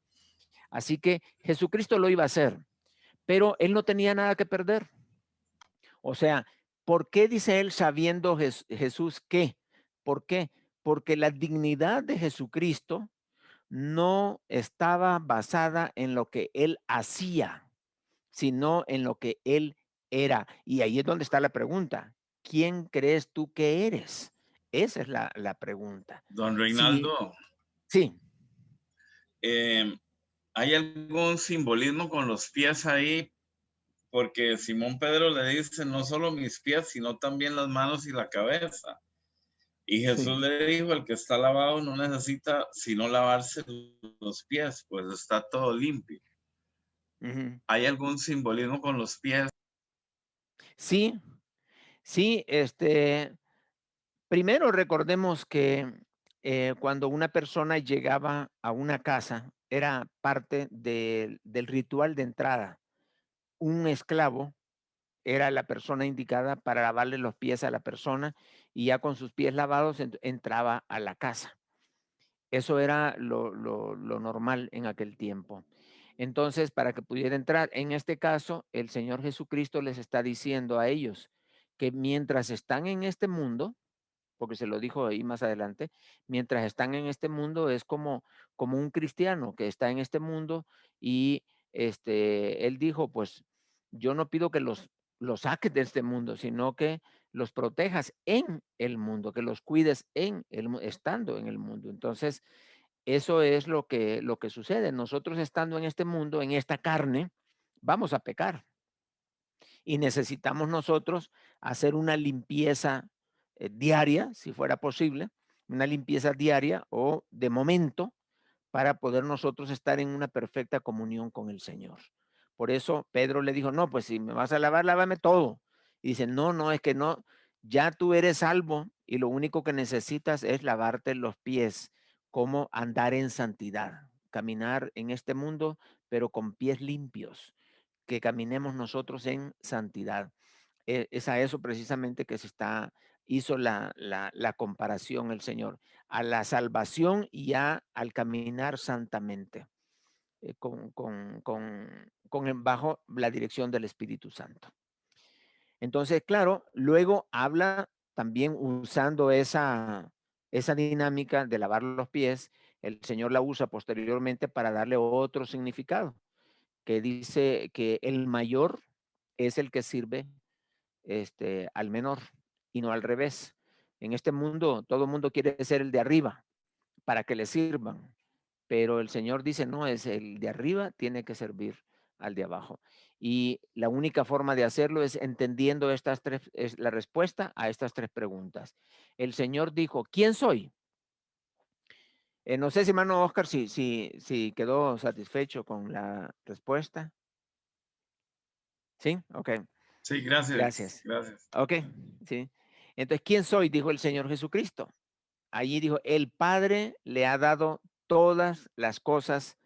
[SPEAKER 3] Así que Jesucristo lo iba a hacer, pero él no tenía nada que perder. O sea, ¿por qué dice él sabiendo Jesús qué? ¿Por qué? Porque la dignidad de Jesucristo no estaba basada en lo que él hacía, sino en lo que él era. Y ahí es donde está la pregunta. ¿Quién crees tú que eres? Esa es la pregunta.
[SPEAKER 5] Don
[SPEAKER 3] Sí,
[SPEAKER 5] Reinaldo,
[SPEAKER 3] sí.
[SPEAKER 5] ¿hay algún simbolismo con los pies ahí? Porque Simón Pedro le dice, no solo mis pies, sino también las manos y la cabeza. Y Jesús le dijo, el que está lavado no necesita sino lavarse los pies, pues está todo limpio. ¿Hay algún simbolismo con los pies?
[SPEAKER 3] Sí, primero recordemos que cuando una persona llegaba a una casa, era parte del ritual de entrada. Un esclavo era la persona indicada para lavarle los pies a la persona y ya con sus pies lavados entraba a la casa. Eso era lo normal en aquel tiempo. Entonces, para que pudiera entrar, en este caso, el Señor Jesucristo les está diciendo a ellos que mientras están en este mundo, porque se lo dijo ahí más adelante, mientras están en este mundo es como un cristiano que está en este mundo y él dijo, pues yo no pido que los saques de este mundo, sino que los protejas en el mundo, que los cuides estando en el mundo. Entonces, eso es lo que sucede. Nosotros estando en este mundo, en esta carne, vamos a pecar. Y necesitamos nosotros hacer una limpieza diaria, si fuera posible, una limpieza diaria o de momento, para poder nosotros estar en una perfecta comunión con el Señor. Por eso Pedro le dijo, no, pues si me vas a lavar, lávame todo. Y dice, no, no, es que no, ya tú eres salvo y lo único que necesitas es lavarte los pies, como andar en santidad, caminar en este mundo, pero con pies limpios, que caminemos nosotros en santidad. Es a eso precisamente que hizo la comparación el Señor, a la salvación y al caminar santamente, bajo la dirección del Espíritu Santo. Entonces, claro, luego habla también usando esa dinámica de lavar los pies, el Señor la usa posteriormente para darle otro significado, que dice que el mayor es el que sirve al menor y no al revés. En este mundo, todo el mundo quiere ser el de arriba para que le sirvan, pero el Señor dice, no, es el de arriba tiene que servir al de abajo. Y la única forma de hacerlo es entendiendo es la respuesta a estas tres preguntas. El Señor dijo, ¿quién soy? No sé si hermano Oscar, si quedó satisfecho con la respuesta. ¿Sí? Ok.
[SPEAKER 5] Sí, gracias.
[SPEAKER 3] Gracias.
[SPEAKER 5] Gracias.
[SPEAKER 3] Ok, sí. Entonces, ¿quién soy? Dijo el Señor Jesucristo. Allí dijo, el Padre le ha dado todas las cosas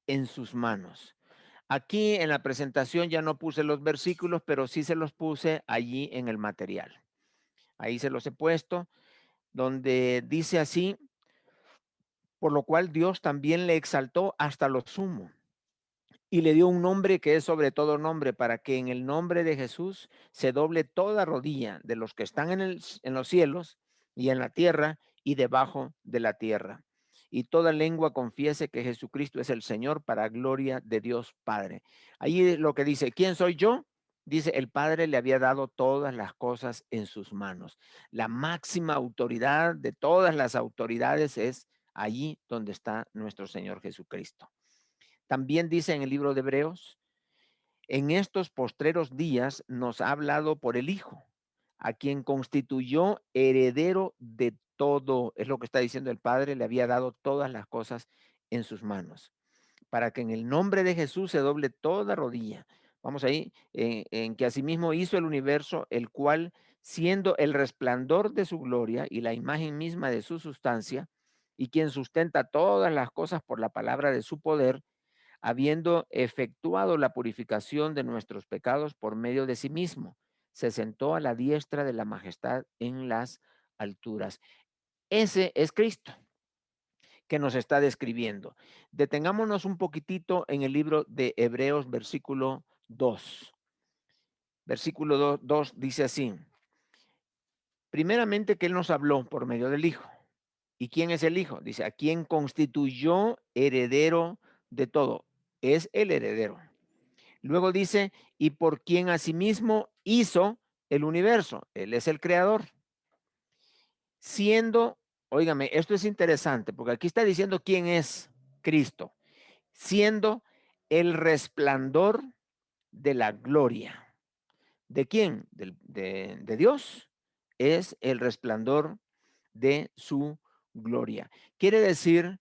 [SPEAKER 3] en sus manos. Aquí en la presentación ya no puse los versículos, pero sí se los puse allí en el material. Ahí se los he puesto, donde dice así, por lo cual Dios también le exaltó hasta lo sumo y le dio un nombre que es sobre todo nombre, para que en el nombre de Jesús se doble toda rodilla de los que están en los cielos y en la tierra y debajo de la tierra. Y toda lengua confiese que Jesucristo es el Señor, para gloria de Dios Padre. Ahí lo que dice, ¿quién soy yo? Dice, el Padre le había dado todas las cosas en sus manos. La máxima autoridad de todas las autoridades es allí donde está nuestro Señor Jesucristo. También dice en el libro de Hebreos, en estos postreros días nos ha hablado por el Hijo, a quien constituyó heredero de todo. Es lo que está diciendo el Padre, le había dado todas las cosas en sus manos, para que en el nombre de Jesús se doble toda rodilla. Vamos ahí, en que asimismo hizo el universo, el cual, siendo el resplandor de su gloria y la imagen misma de su sustancia, y quien sustenta todas las cosas por la palabra de su poder, habiendo efectuado la purificación de nuestros pecados por medio de sí mismo, se sentó a la diestra de la majestad en las alturas. Ese es Cristo que nos está describiendo. Detengámonos un poquitito en el libro de Hebreos, versículo 2. Versículo 2 dice así, primeramente que Él nos habló por medio del Hijo. ¿Y quién es el Hijo? Dice, a quien constituyó heredero de todo. Es el heredero. Luego dice, y por quien asimismo hizo el universo. Él es el creador. Siendo, óigame, esto es interesante, porque aquí está diciendo quién es Cristo. Siendo el resplandor de la gloria. ¿De quién? De Dios. Es el resplandor de su gloria. Quiere decir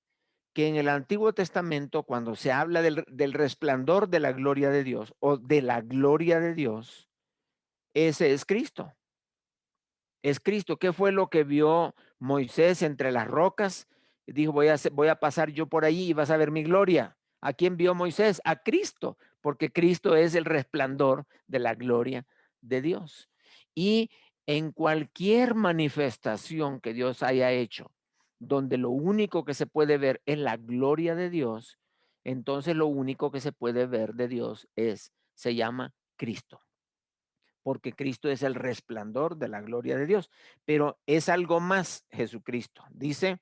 [SPEAKER 3] que en el Antiguo Testamento, cuando se habla del resplandor de la gloria de Dios o de la gloria de Dios, ese es Cristo. Es Cristo. ¿Qué fue lo que vio Moisés entre las rocas? Dijo, voy a pasar yo por allí y vas a ver mi gloria. ¿A quién vio Moisés? A Cristo, porque Cristo es el resplandor de la gloria de Dios. Y en cualquier manifestación que Dios haya hecho, donde lo único que se puede ver es la gloria de Dios, entonces lo único que se puede ver de Dios se llama Cristo, porque Cristo es el resplandor de la gloria de Dios. Pero es algo más Jesucristo. Dice,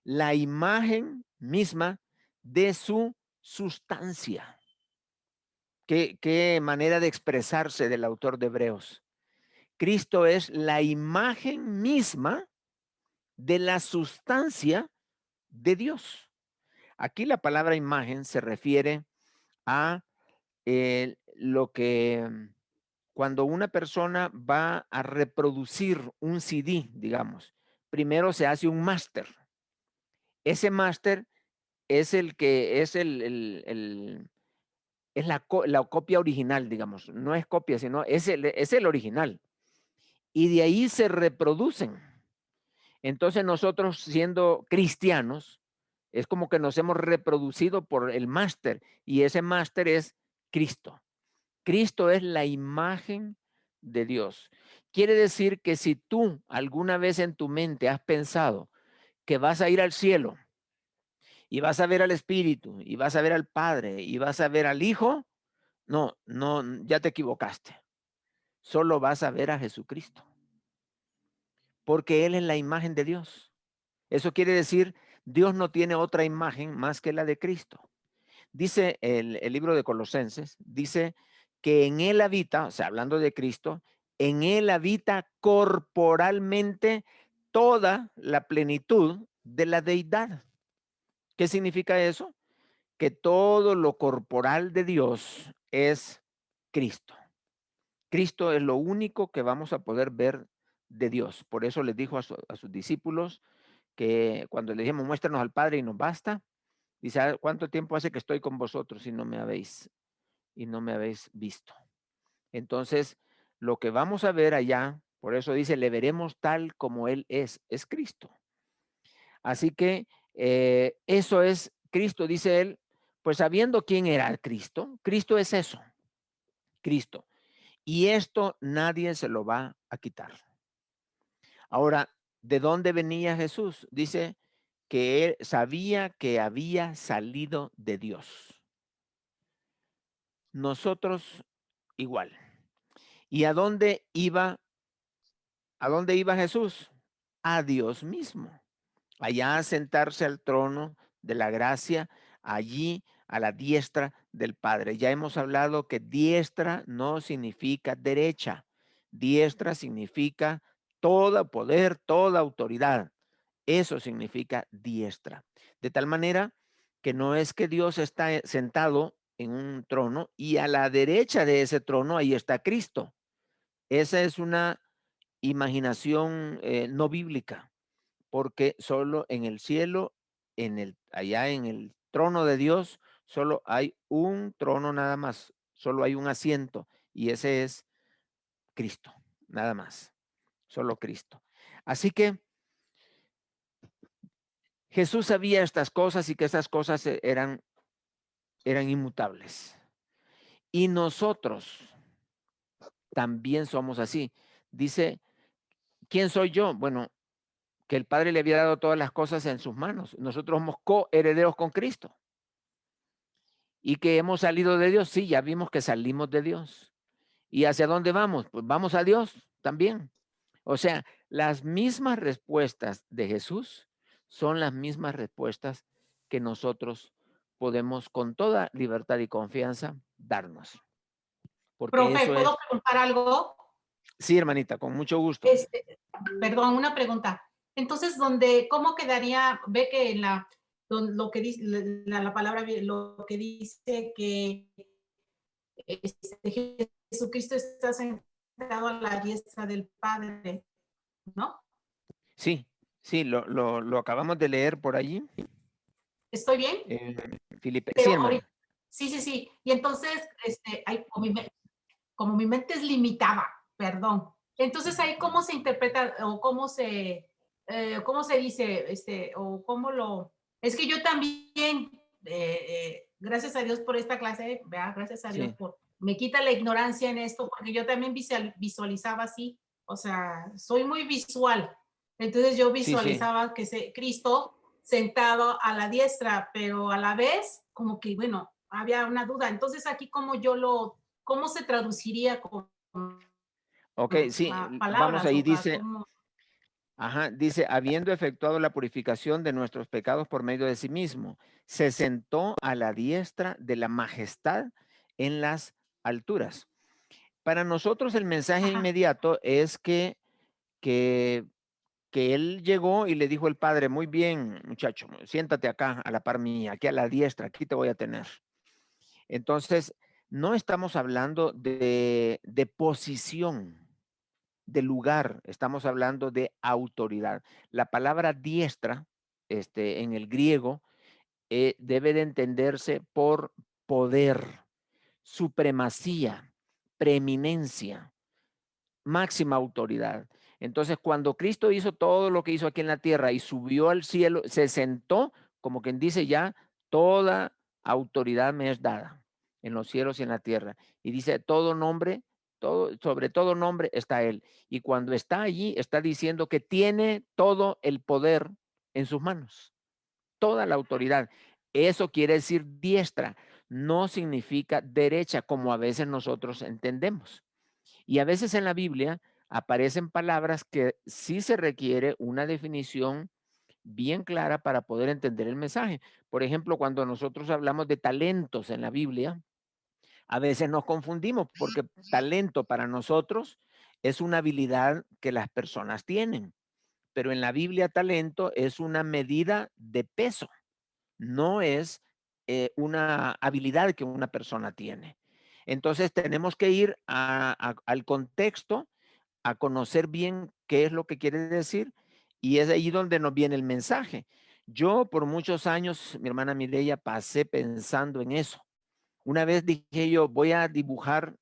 [SPEAKER 3] la imagen misma de su sustancia. Qué manera de expresarse del autor de Hebreos. Cristo es la imagen misma de la sustancia de Dios. Aquí la palabra imagen se refiere a lo que cuando una persona va a reproducir un CD, digamos, primero se hace un máster. Ese máster es el que es es la copia original, digamos. No es copia, sino es el original. Y de ahí se reproducen. Entonces nosotros siendo cristianos, es como que nos hemos reproducido por el máster y ese máster es Cristo. Cristo es la imagen de Dios. Quiere decir que si tú alguna vez en tu mente has pensado que vas a ir al cielo y vas a ver al Espíritu y vas a ver al Padre y vas a ver al Hijo, no, ya te equivocaste. Solo vas a ver a Jesucristo, porque Él es la imagen de Dios. Eso quiere decir, Dios no tiene otra imagen más que la de Cristo. Dice el libro de Colosenses, dice que en Él habita, o sea, hablando de Cristo, en Él habita corporalmente toda la plenitud de la deidad. ¿Qué significa eso? Que todo lo corporal de Dios es Cristo. Cristo es lo único que vamos a poder ver de Dios. Por eso les dijo a sus discípulos que cuando le dijimos, muéstranos al Padre y nos basta, dice, ¿cuánto tiempo hace que estoy con vosotros y no me habéis visto? Entonces, lo que vamos a ver allá, por eso dice, le veremos tal como Él es Cristo. Así que eso es Cristo, dice él, pues sabiendo quién era Cristo, Cristo es eso, Cristo. Y esto nadie se lo va a quitar. Ahora, ¿de dónde venía Jesús? Dice que él sabía que había salido de Dios. Nosotros igual. ¿Y a dónde iba? ¿A dónde iba Jesús? A Dios mismo. Allá a sentarse al trono de la gracia, allí a la diestra del Padre. Ya hemos hablado que diestra no significa derecha. Diestra significa todo poder, toda autoridad. Eso significa diestra. De tal manera que no es que Dios está sentado en un trono y a la derecha de ese trono ahí está Cristo. Esa es una imaginación no bíblica, porque solo en el cielo, allá en el trono de Dios, solo hay un trono nada más, solo hay un asiento y ese es Cristo, nada más, solo Cristo. Así que Jesús sabía estas cosas y que estas cosas eran inmutables. Y nosotros también somos así. Dice, ¿quién soy yo? Bueno, que el Padre le había dado todas las cosas en sus manos. Nosotros somos coherederos con Cristo. Y que hemos salido de Dios, sí, ya vimos que salimos de Dios. ¿Y hacia dónde vamos? Pues vamos a Dios también. O sea, las mismas respuestas de Jesús son las mismas respuestas que nosotros podemos con toda libertad y confianza darnos. Porque
[SPEAKER 6] Profe,
[SPEAKER 3] eso es...
[SPEAKER 6] ¿puedo preguntar algo?
[SPEAKER 3] Sí, hermanita, con mucho gusto.
[SPEAKER 6] Perdón, una pregunta. Entonces, ¿cómo quedaría? Ve que lo que dice la palabra, lo que dice que Jesucristo está sentado a la diestra del Padre, ¿no?
[SPEAKER 3] Sí, sí, lo acabamos de leer por allí.
[SPEAKER 6] ¿Estoy bien?
[SPEAKER 3] Filipe,
[SPEAKER 6] Pero
[SPEAKER 3] sí, hermano.
[SPEAKER 6] Sí. Y entonces, como mi mente es limitada, perdón. Entonces, ahí, ¿cómo se interpreta o cómo se dice, o cómo lo... Es que yo también, gracias a Dios por esta clase, ¿verdad? Gracias a Dios
[SPEAKER 3] Sí.
[SPEAKER 6] me quita la ignorancia en esto, porque yo también visualizaba así, o sea, soy muy visual. Entonces yo visualizaba que Cristo sentado a la diestra, pero a la vez, como que, bueno, había una duda. Entonces aquí, ¿cómo se traduciría con
[SPEAKER 3] Ok, sí, vamos
[SPEAKER 6] palabras?
[SPEAKER 3] ahí,
[SPEAKER 6] O sea,
[SPEAKER 3] dice, dice, habiendo efectuado la purificación de nuestros pecados por medio de sí mismo, se sentó a la diestra de la majestad en las alturas. Para nosotros el mensaje inmediato es que, que él llegó y le dijo el padre, muy bien, muchacho, siéntate acá a la par mía, aquí a la diestra, aquí te voy a tener. Entonces, no estamos hablando de posición, de lugar, estamos hablando de autoridad. La palabra diestra, en el griego, debe de entenderse por poder, supremacía, preeminencia, máxima autoridad. Entonces, cuando Cristo hizo todo lo que hizo aquí en la tierra y subió al cielo, se sentó, como quien dice ya, toda autoridad me es dada en los cielos y en la tierra. Y dice, todo nombre, sobre todo nombre está Él. Y cuando está allí, está diciendo que tiene todo el poder en sus manos, toda la autoridad. Eso quiere decir diestra, no significa derecha, como a veces nosotros entendemos. Y a veces en la Biblia aparecen palabras que sí se requiere una definición bien clara para poder entender el mensaje. Por ejemplo, cuando nosotros hablamos de talentos en la Biblia, a veces nos confundimos porque talento para nosotros es una habilidad que las personas tienen, pero en la Biblia talento es una medida de peso, no es una habilidad que una persona tiene. Entonces tenemos que ir al contexto, a conocer bien qué es lo que quiere decir, y es ahí donde nos viene el mensaje. Yo por muchos años, mi hermana Mireya, pasé pensando en eso. Una vez dije yo, voy a dibujar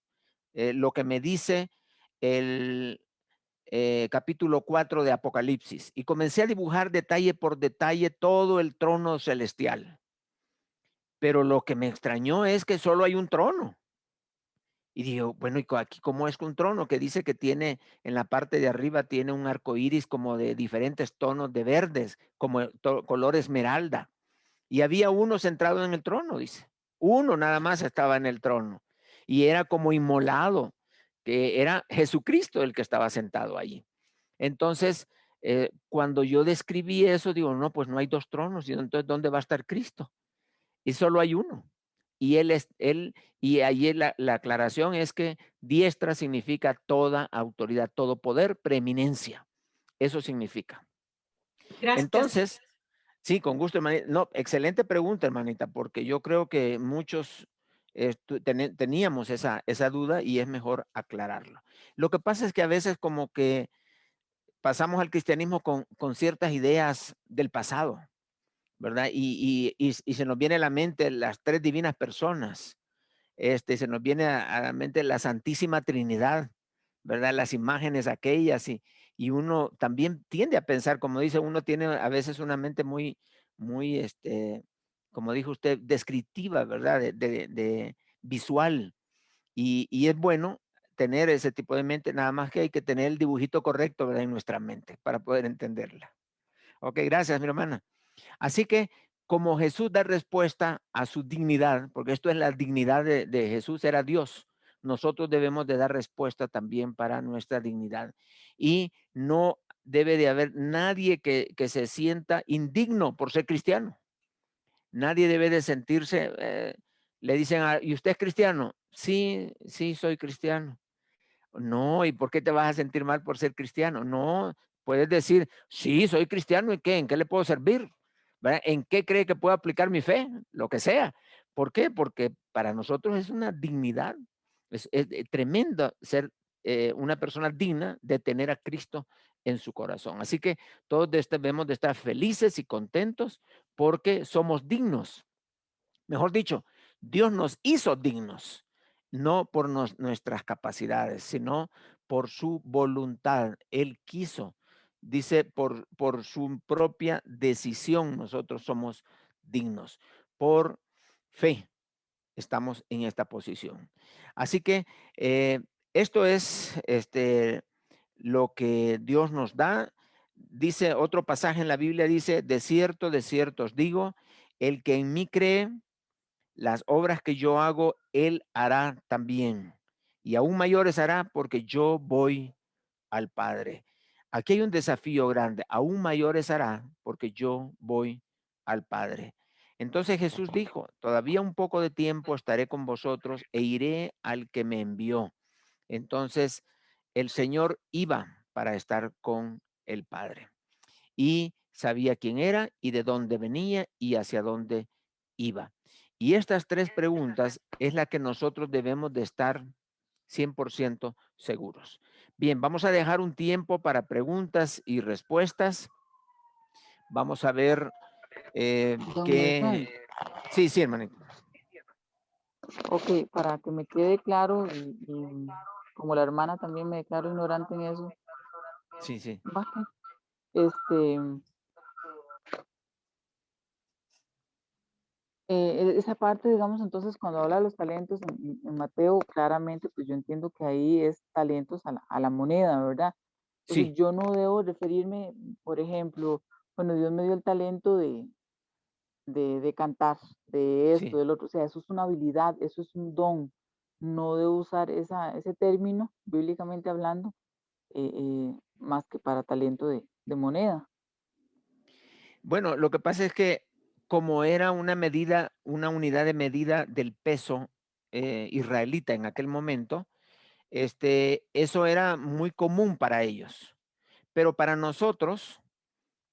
[SPEAKER 3] lo que me dice el capítulo 4 de Apocalipsis, y comencé a dibujar detalle por detalle todo el trono celestial. Pero lo que me extrañó es que solo hay un trono. Y digo, bueno, ¿y aquí cómo es que un trono que dice que tiene en la parte de arriba tiene un arco iris como de diferentes tonos de verdes, como color esmeralda? Y había uno centrado en el trono, dice. Uno nada más estaba en el trono. Y era como inmolado, que era Jesucristo el que estaba sentado allí. Entonces, cuando yo describí eso, digo, no, pues no hay dos tronos. Y entonces, ¿dónde va a estar Cristo? Y solo hay uno. Y y ahí la aclaración es que diestra significa toda autoridad, todo poder, preeminencia. Eso significa.
[SPEAKER 6] Gracias.
[SPEAKER 3] Entonces, sí, con gusto, hermanita. No, excelente pregunta, hermanita, porque yo creo que muchos teníamos esa duda y es mejor aclararlo. Lo que pasa es que a veces como que pasamos al cristianismo con ciertas ideas del pasado, ¿verdad? Y se nos viene a la mente las tres divinas personas. Se nos viene a la mente la Santísima Trinidad, ¿verdad? Las imágenes aquellas y uno también tiende a pensar, como dice, uno tiene a veces una mente muy, como dijo usted, descriptiva, ¿verdad? De visual. Y es bueno tener ese tipo de mente, nada más que hay que tener el dibujito correcto, ¿verdad? En nuestra mente para poder entenderla. Ok, gracias, mi hermana. Así que como Jesús da respuesta a su dignidad, porque esto es la dignidad de Jesús, era Dios, nosotros debemos de dar respuesta también para nuestra dignidad. Y no debe de haber nadie que se sienta indigno por ser cristiano. Nadie debe de sentirse, le dicen, ¿y usted es cristiano? Sí, sí, soy cristiano. No, ¿y por qué te vas a sentir mal por ser cristiano? No, puedes decir, sí, soy cristiano, ¿y qué? ¿En qué le puedo servir? ¿Verdad? ¿En qué cree que puedo aplicar mi fe? Lo que sea. ¿Por qué? Porque para nosotros es una dignidad, es tremenda ser una persona digna de tener a Cristo en su corazón. Así que todos debemos de estar felices y contentos porque somos dignos. Mejor dicho, Dios nos hizo dignos, no por nuestras capacidades, sino por su voluntad. Él quiso, dice, por su propia decisión nosotros somos dignos. Por fe estamos en esta posición. Así que esto es lo que Dios nos da. Dice otro pasaje en la Biblia, dice, de cierto os digo, el que en mí cree, las obras que yo hago, Él hará también. Y aún mayores hará porque yo voy al Padre. Aquí hay un desafío grande. Aún mayores hará porque yo voy al Padre. Entonces Jesús dijo, todavía un poco de tiempo estaré con vosotros e iré al que me envió. Entonces, el Señor iba para estar con el Padre y sabía quién era y de dónde venía y hacia dónde iba. Y estas tres preguntas es la que nosotros debemos de estar 100% seguros. Bien, vamos a dejar un tiempo para preguntas y respuestas. Vamos a ver
[SPEAKER 7] Don Nelson,
[SPEAKER 3] qué... Sí, hermanito.
[SPEAKER 7] ok, para que me quede claro y como la hermana también me declaro ignorante en eso,
[SPEAKER 3] Sí.
[SPEAKER 7] baja. Este, esa parte, digamos, entonces cuando habla de los talentos en Mateo, claramente, pues yo entiendo que ahí es talentos a la moneda, ¿verdad? Entonces
[SPEAKER 3] Sí,
[SPEAKER 7] yo no debo referirme, por ejemplo, bueno, Dios me dio el talento de cantar, de esto,
[SPEAKER 3] sí.
[SPEAKER 7] del otro, o sea, eso es una habilidad, eso es un don. No debo usar ese término, bíblicamente hablando, más que para talento de moneda.
[SPEAKER 3] Bueno, lo que pasa es que como era una medida, una unidad de medida del peso israelita en aquel momento, eso era muy común para ellos. Pero para nosotros,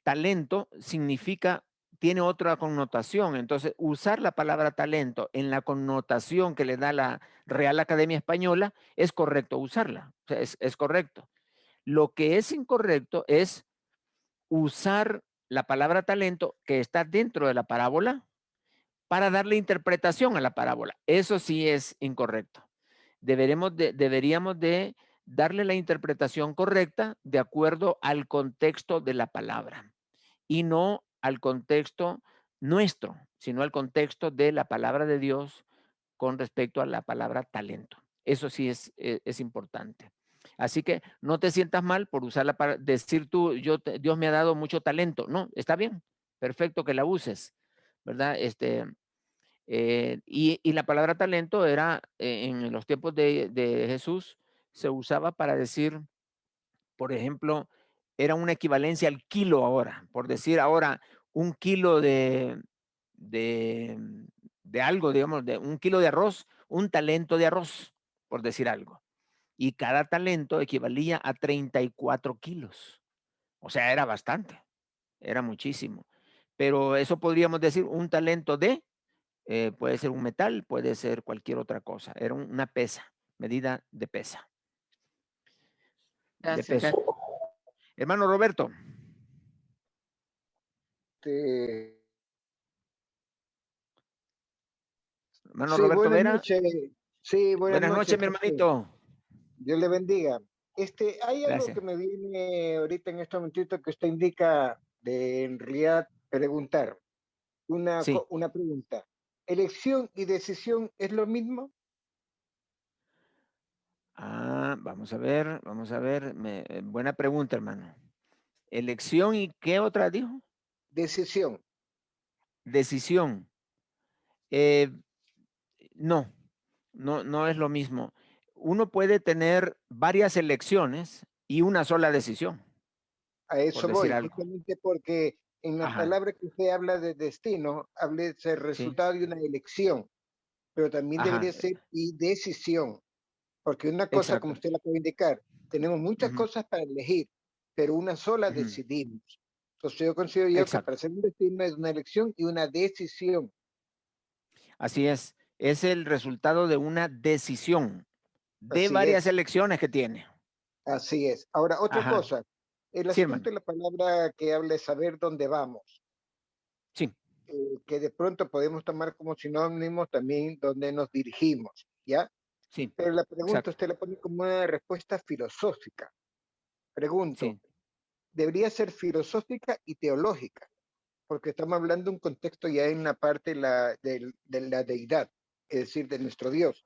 [SPEAKER 3] talento significa, tiene otra connotación. Entonces, usar la palabra talento en la connotación que le da la Real Academia Española, es correcto usarla. O sea, es correcto. Lo que es incorrecto es usar la palabra talento que está dentro de la parábola para darle interpretación a la parábola. Eso sí es incorrecto. Deberíamos de darle la interpretación correcta de acuerdo al contexto de la palabra y no al contexto nuestro, sino al contexto de la palabra de Dios con respecto a la palabra talento. Eso sí es importante. Así que no te sientas mal por usarla para decir tú, Dios me ha dado mucho talento. No, está bien, perfecto que la uses, ¿verdad? Y la palabra talento era, en los tiempos de Jesús, se usaba para decir, por ejemplo, era una equivalencia al kilo ahora, por decir ahora, un kilo de, de algo, digamos, de un kilo de arroz, un talento de arroz, por decir algo. Y cada talento equivalía a 34 kilos. O sea, era bastante, era muchísimo. Pero eso podríamos decir un talento puede ser un metal, puede ser cualquier otra cosa. Era una pesa, medida de pesa, de
[SPEAKER 7] Gracias.
[SPEAKER 3] peso. Hermano Roberto. Hermano
[SPEAKER 8] Sí,
[SPEAKER 3] Roberto
[SPEAKER 8] buenas
[SPEAKER 3] Vera.
[SPEAKER 8] noches. Sí, buenas
[SPEAKER 3] Buenas
[SPEAKER 8] noches,
[SPEAKER 3] noches, mi
[SPEAKER 8] pastor.
[SPEAKER 3] hermanito.
[SPEAKER 8] Dios le bendiga. Hay algo
[SPEAKER 3] Gracias.
[SPEAKER 8] que me viene ahorita en este momentito que usted indica de en realidad preguntar.
[SPEAKER 3] Sí.
[SPEAKER 8] Una pregunta. ¿Elección y decisión es lo mismo?
[SPEAKER 3] Vamos a ver, buena pregunta, hermano. Elección y ¿qué otra dijo?
[SPEAKER 8] Decisión.
[SPEAKER 3] Decisión. Eh, no, no es lo mismo. Uno puede tener varias elecciones y una sola decisión,
[SPEAKER 8] A
[SPEAKER 3] por
[SPEAKER 8] eso
[SPEAKER 3] decir
[SPEAKER 8] voy,
[SPEAKER 3] algo.
[SPEAKER 8] justamente porque en la
[SPEAKER 3] Ajá,
[SPEAKER 8] palabra que usted habla de destino, habla de ser
[SPEAKER 3] sí,
[SPEAKER 8] resultado de una elección, pero también
[SPEAKER 3] ajá,
[SPEAKER 8] debería ser y decisión. Porque una cosa, como
[SPEAKER 3] exacto.
[SPEAKER 8] usted la puede indicar, tenemos muchas
[SPEAKER 3] Ujú,
[SPEAKER 8] cosas para elegir, pero una sola
[SPEAKER 3] ujú,
[SPEAKER 8] decidimos. Entonces yo considero yo que
[SPEAKER 3] exacto.
[SPEAKER 8] para ser un destino es una elección y una decisión.
[SPEAKER 3] Así es. Es el resultado de una decisión de
[SPEAKER 8] Así
[SPEAKER 3] varias
[SPEAKER 8] es,
[SPEAKER 3] elecciones que tiene.
[SPEAKER 8] así es. Ahora, otra
[SPEAKER 3] Ajá.
[SPEAKER 8] cosa, el
[SPEAKER 3] Sí,
[SPEAKER 8] asunto
[SPEAKER 3] hermano.
[SPEAKER 8] de la palabra que habla de saber dónde vamos,
[SPEAKER 3] Sí,
[SPEAKER 8] que de pronto podemos tomar como sinónimo también dónde nos dirigimos, ¿ya?
[SPEAKER 3] sí,
[SPEAKER 8] Pero la pregunta
[SPEAKER 3] exacto.
[SPEAKER 8] usted la pone como una respuesta filosófica. Pregunto,
[SPEAKER 3] Sí.
[SPEAKER 8] ¿debería ser filosófica y teológica? Porque estamos hablando de un contexto ya en la parte de la deidad, es decir, de nuestro Dios.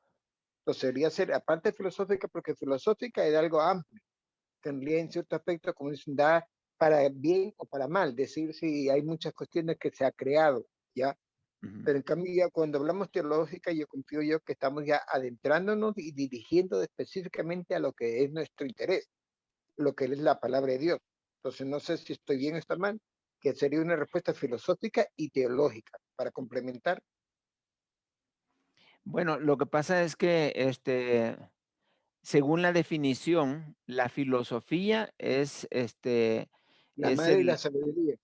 [SPEAKER 8] Entonces debería ser, aparte filosófica, porque filosófica es algo amplio, tendría en cierto aspecto, como dicen, da para bien o para mal, decir si hay muchas cuestiones que se ha creado, ¿ya?
[SPEAKER 3] Ujú.
[SPEAKER 8] Pero en cambio ya cuando hablamos teológica, yo confío yo que estamos ya adentrándonos y dirigiendo específicamente a lo que es nuestro interés, lo que es la palabra de Dios. Entonces, no sé si estoy bien o está mal, que sería una respuesta filosófica y teológica para complementar.
[SPEAKER 3] Bueno, lo que pasa es que según la definición, la filosofía es
[SPEAKER 8] La
[SPEAKER 3] es
[SPEAKER 8] madre de la sabiduría.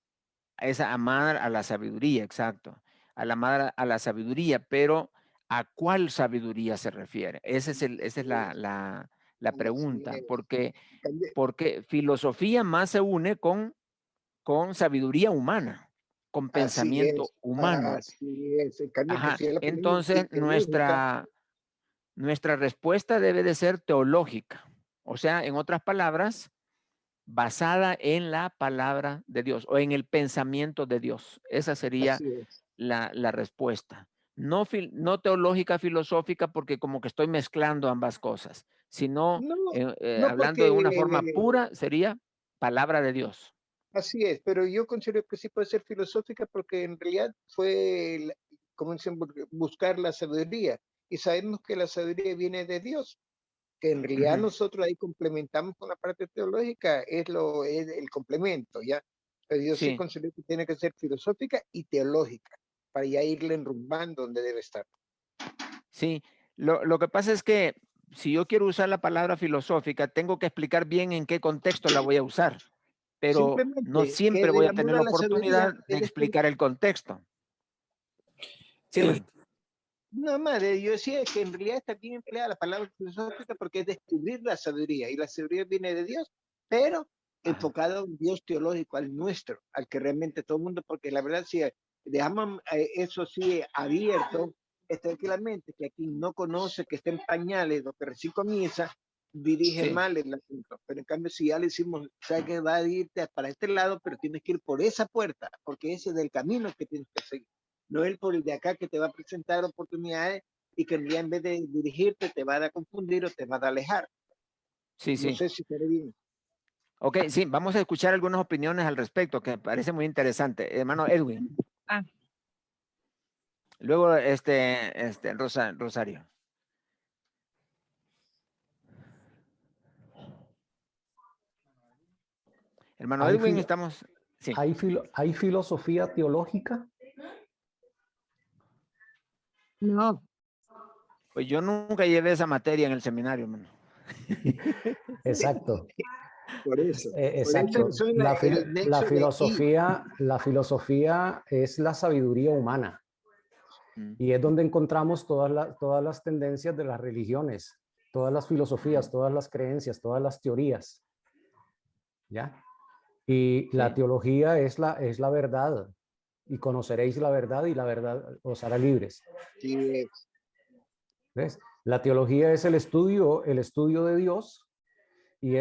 [SPEAKER 3] es amar a la sabiduría, exacto. Al amar a la sabiduría, pero ¿a cuál sabiduría se refiere? Esa es la
[SPEAKER 8] Así
[SPEAKER 3] pregunta,
[SPEAKER 8] es. Cambia-
[SPEAKER 3] porque filosofía más se une con sabiduría humana, con
[SPEAKER 8] Así
[SPEAKER 3] pensamiento
[SPEAKER 8] es.
[SPEAKER 3] humano.
[SPEAKER 8] Así es. En cambio, que
[SPEAKER 3] Ajá.
[SPEAKER 8] si ya la ponemos
[SPEAKER 3] Entonces,
[SPEAKER 8] teológica,
[SPEAKER 3] nuestra respuesta debe de ser teológica. O sea, en otras palabras, basada en la palabra de Dios o en el pensamiento de Dios. Esa sería
[SPEAKER 8] así es.
[SPEAKER 3] la respuesta. No teológica, filosófica, porque como que estoy mezclando ambas cosas, sino
[SPEAKER 8] No, no
[SPEAKER 3] hablando de una forma
[SPEAKER 8] porque
[SPEAKER 3] pura, sería palabra de Dios.
[SPEAKER 8] así es, pero yo considero que sí puede ser filosófica porque en realidad fue, como dicen, buscar la sabiduría. Y sabemos que la sabiduría viene de Dios, que en realidad
[SPEAKER 3] Ujú.
[SPEAKER 8] nosotros ahí complementamos con la parte teológica, es el complemento, ¿ya? Pero yo sí
[SPEAKER 3] Sí,
[SPEAKER 8] considero que tiene que ser filosófica y teológica, para ya irle enrumbando donde debe estar.
[SPEAKER 3] sí. Lo que pasa es que si yo quiero usar la palabra filosófica, tengo que explicar bien en qué contexto la voy a usar, pero no
[SPEAKER 8] Simplemente que
[SPEAKER 3] siempre voy
[SPEAKER 8] del
[SPEAKER 3] a tener
[SPEAKER 8] amor a
[SPEAKER 3] la
[SPEAKER 8] la sabiduría
[SPEAKER 3] oportunidad de
[SPEAKER 8] es descubrir.
[SPEAKER 3] explicar el contexto. Sí,
[SPEAKER 8] Nada más, yo decía que en realidad está bien empleada la palabra filosófica porque es descubrir la sabiduría, y la sabiduría viene de Dios, pero
[SPEAKER 3] ajá,
[SPEAKER 8] enfocado a un Dios teológico, al nuestro, al que realmente todo el mundo, porque la verdad, si dejamos eso sí abierto, tranquilamente, que aquí no conoce, que está en pañales, lo que recién comienza, dirige
[SPEAKER 3] sí,
[SPEAKER 8] mal el asunto. Pero en cambio, si ya le decimos, sabes que va a irte para este lado, pero tienes que ir por esa puerta, porque ese es el camino que tienes que seguir. No el por el de acá que te va a presentar oportunidades y que en vez de dirigirte te va a confundir o te va a alejar.
[SPEAKER 3] sí,
[SPEAKER 8] No
[SPEAKER 3] sí.
[SPEAKER 8] sé si estaré bien.
[SPEAKER 3] Ok, sí, vamos a escuchar algunas opiniones al respecto, que me parece muy interesante. Hermano Edwin.
[SPEAKER 2] Ah.
[SPEAKER 3] Luego, Rosario. Hermano
[SPEAKER 9] ¿Hay,
[SPEAKER 3] Edwin,
[SPEAKER 9] filo-
[SPEAKER 3] estamos. Sí.
[SPEAKER 9] hay filosofía teológica?
[SPEAKER 2] No,
[SPEAKER 3] Pues yo nunca llevé esa materia en el seminario, hermano.
[SPEAKER 9] Exacto,
[SPEAKER 8] Por eso. Por eso
[SPEAKER 9] exacto.
[SPEAKER 8] son el
[SPEAKER 9] La
[SPEAKER 8] nexo de aquí.
[SPEAKER 9] filosofía es la sabiduría humana
[SPEAKER 3] Mm,
[SPEAKER 9] y es donde encontramos todas las tendencias de las religiones, todas las filosofías, todas las creencias, todas las teorías. ¿Ya? Y la
[SPEAKER 3] sí,
[SPEAKER 9] teología es la verdad, y conoceréis la verdad y la verdad os hará libres.
[SPEAKER 8] Sí,
[SPEAKER 9] ¿Ves? La teología es el estudio de Dios, y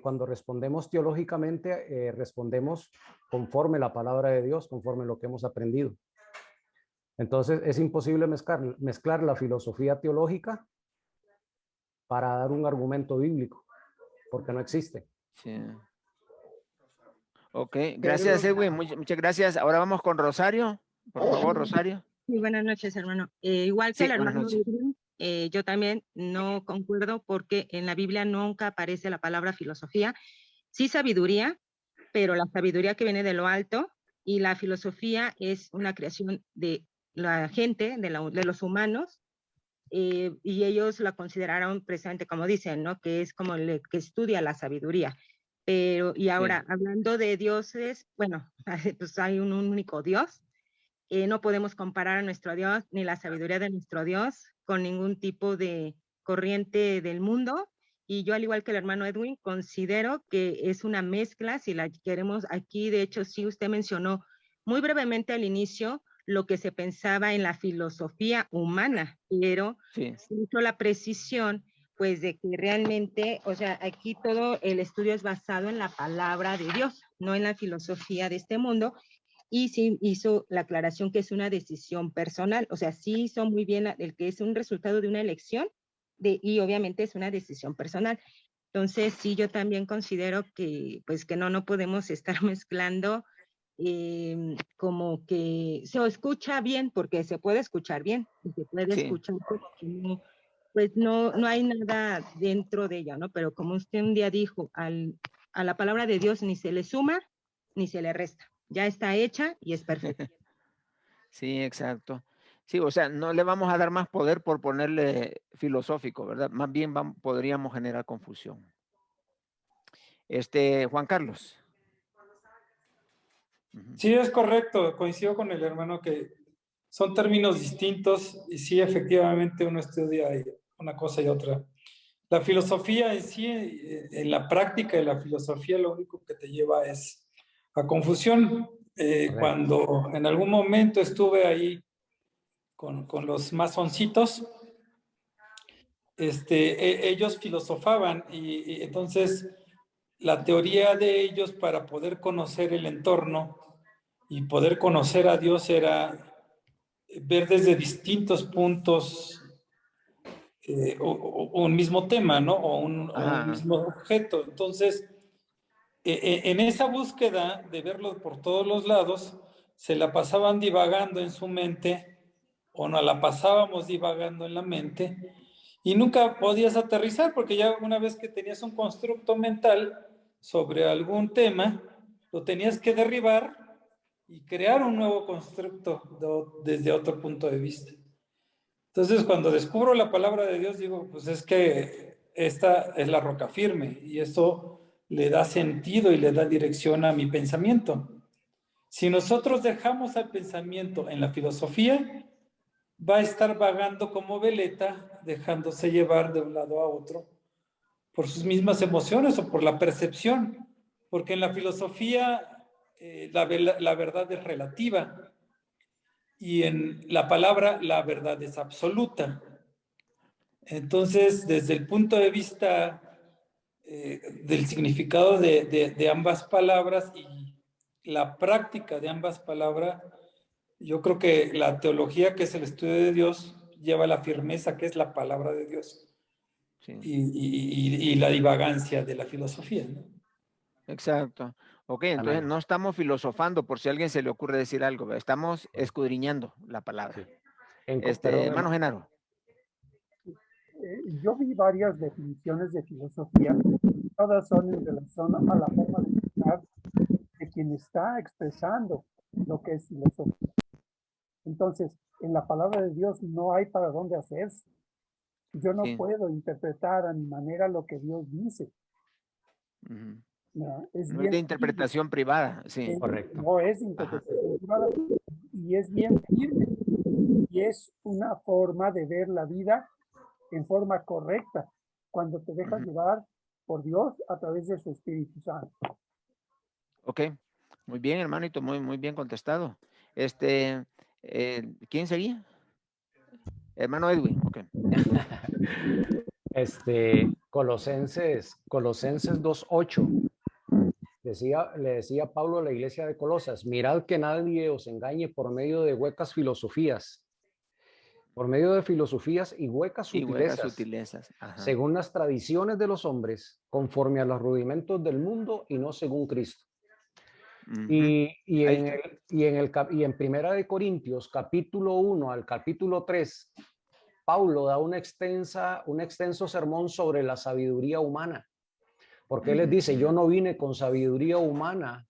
[SPEAKER 9] cuando respondemos teológicamente, respondemos conforme la palabra de Dios, conforme lo que hemos aprendido. Entonces es imposible mezclar la filosofía teológica para dar un argumento bíblico, porque no existe.
[SPEAKER 3] sí. Ok,
[SPEAKER 8] pero
[SPEAKER 3] gracias, Edwin. Muchas gracias. Ahora vamos con Rosario. Por favor, Rosario.
[SPEAKER 2] sí, buenas noches, hermano. Igual que el
[SPEAKER 3] Sí, buenas
[SPEAKER 2] hermano
[SPEAKER 3] noches.
[SPEAKER 2] Edwin, yo también no concuerdo porque en la Biblia nunca aparece la palabra filosofía. Sí, sabiduría, pero la sabiduría que viene de lo alto, y la filosofía es una creación de la gente, de los humanos, y ellos la consideraron precisamente como dicen, ¿no? Que es como el que estudia la sabiduría. Pero, y
[SPEAKER 3] Sí,
[SPEAKER 2] ahora, hablando de dioses, bueno, pues hay un único Dios. No podemos comparar a nuestro Dios ni la sabiduría de nuestro Dios con ningún tipo de corriente del mundo. Y yo, al igual que el hermano Edwin, considero que es una mezcla, si la queremos aquí. De hecho, sí, usted mencionó muy brevemente al inicio lo que se pensaba en la filosofía humana, pero
[SPEAKER 3] sí,
[SPEAKER 2] se hizo la precisión, pues, de que realmente, o sea, aquí todo el estudio es basado en la palabra de Dios, no en la filosofía de este mundo. Y sí hizo la aclaración que es una decisión personal, o sea, sí hizo muy bien el que es un resultado de una elección, y obviamente es una decisión personal. Entonces, sí, yo también considero que, pues, que no podemos estar mezclando, como que se escucha bien, porque se puede escuchar bien, y se puede
[SPEAKER 3] sí.
[SPEAKER 2] escuchar porque no, pues no hay nada dentro de ella, ¿no? Pero como usted un día dijo, a la palabra de Dios ni se le suma ni se le resta. Ya está hecha y es perfecta.
[SPEAKER 3] Sí, exacto. Sí, o sea, no le vamos a dar más poder por ponerle filosófico, ¿verdad? Más bien podríamos generar confusión. Juan Carlos.
[SPEAKER 10] Sí, es correcto. Coincido con el hermano que son términos distintos y sí, efectivamente uno estudia una cosa y otra. La filosofía en sí, en la práctica de la filosofía, lo único que te lleva es a confusión. Cuando en algún momento estuve ahí con los masoncitos, ellos filosofaban y entonces la teoría de ellos para poder conocer el entorno y poder conocer a Dios era ver desde distintos puntos un mismo tema, ¿no? O un mismo objeto. Entonces, en esa búsqueda de verlo por todos los lados, se la pasaban divagando en su mente, o no la pasábamos divagando en la mente, y nunca podías aterrizar, porque ya una vez que tenías un constructo mental sobre algún tema, lo tenías que derribar y crear un nuevo constructo desde otro punto de vista. Entonces, cuando descubro la palabra de Dios, digo, pues es que esta es la roca firme y esto le da sentido y le da dirección a mi pensamiento. Si nosotros dejamos al pensamiento en la filosofía, va a estar vagando como veleta, dejándose llevar de un lado a otro por sus mismas emociones o por la percepción, porque en la filosofía la verdad es relativa y en la palabra la verdad es absoluta. Entonces, desde el punto de vista del significado de ambas palabras y la práctica de ambas palabras, yo creo que la teología, que es el estudio de Dios, lleva la firmeza que es la palabra de Dios. Sí. Y la divagancia de la filosofía, ¿no?
[SPEAKER 3] Exacto. Ok, entonces no estamos filosofando por si a alguien se le ocurre decir algo, estamos escudriñando la palabra. Sí. Hermano Genaro.
[SPEAKER 11] Yo vi varias definiciones de filosofía, todas son en relación a la forma de pensar de quien está expresando lo que es filosofía. Entonces, en la palabra de Dios no hay para dónde hacerse. Yo no puedo interpretar a mi manera lo que Dios dice. No, es
[SPEAKER 3] no es de interpretación privada, sí.
[SPEAKER 11] Correcto. No es interpretación privada y es bien firme. Y es una forma de ver la vida en forma correcta, cuando te dejas llevar por Dios a través de su Espíritu Santo.
[SPEAKER 3] Ok, muy bien, hermanito, muy bien contestado. ¿Quién seguía? Hermano Edwin, ok.
[SPEAKER 9] Colosenses 2:8. Le decía Pablo a la iglesia de Colosas: mirad que nadie os engañe por medio de huecas filosofías. Por medio de filosofías y huecas sutilezas, según las tradiciones de los hombres, conforme a los rudimentos del mundo y no según Cristo. Y en Primera de Corintios, capítulo 1 al capítulo 3, Pablo da un extenso sermón sobre la sabiduría humana, porque él les dice: yo no vine con sabiduría humana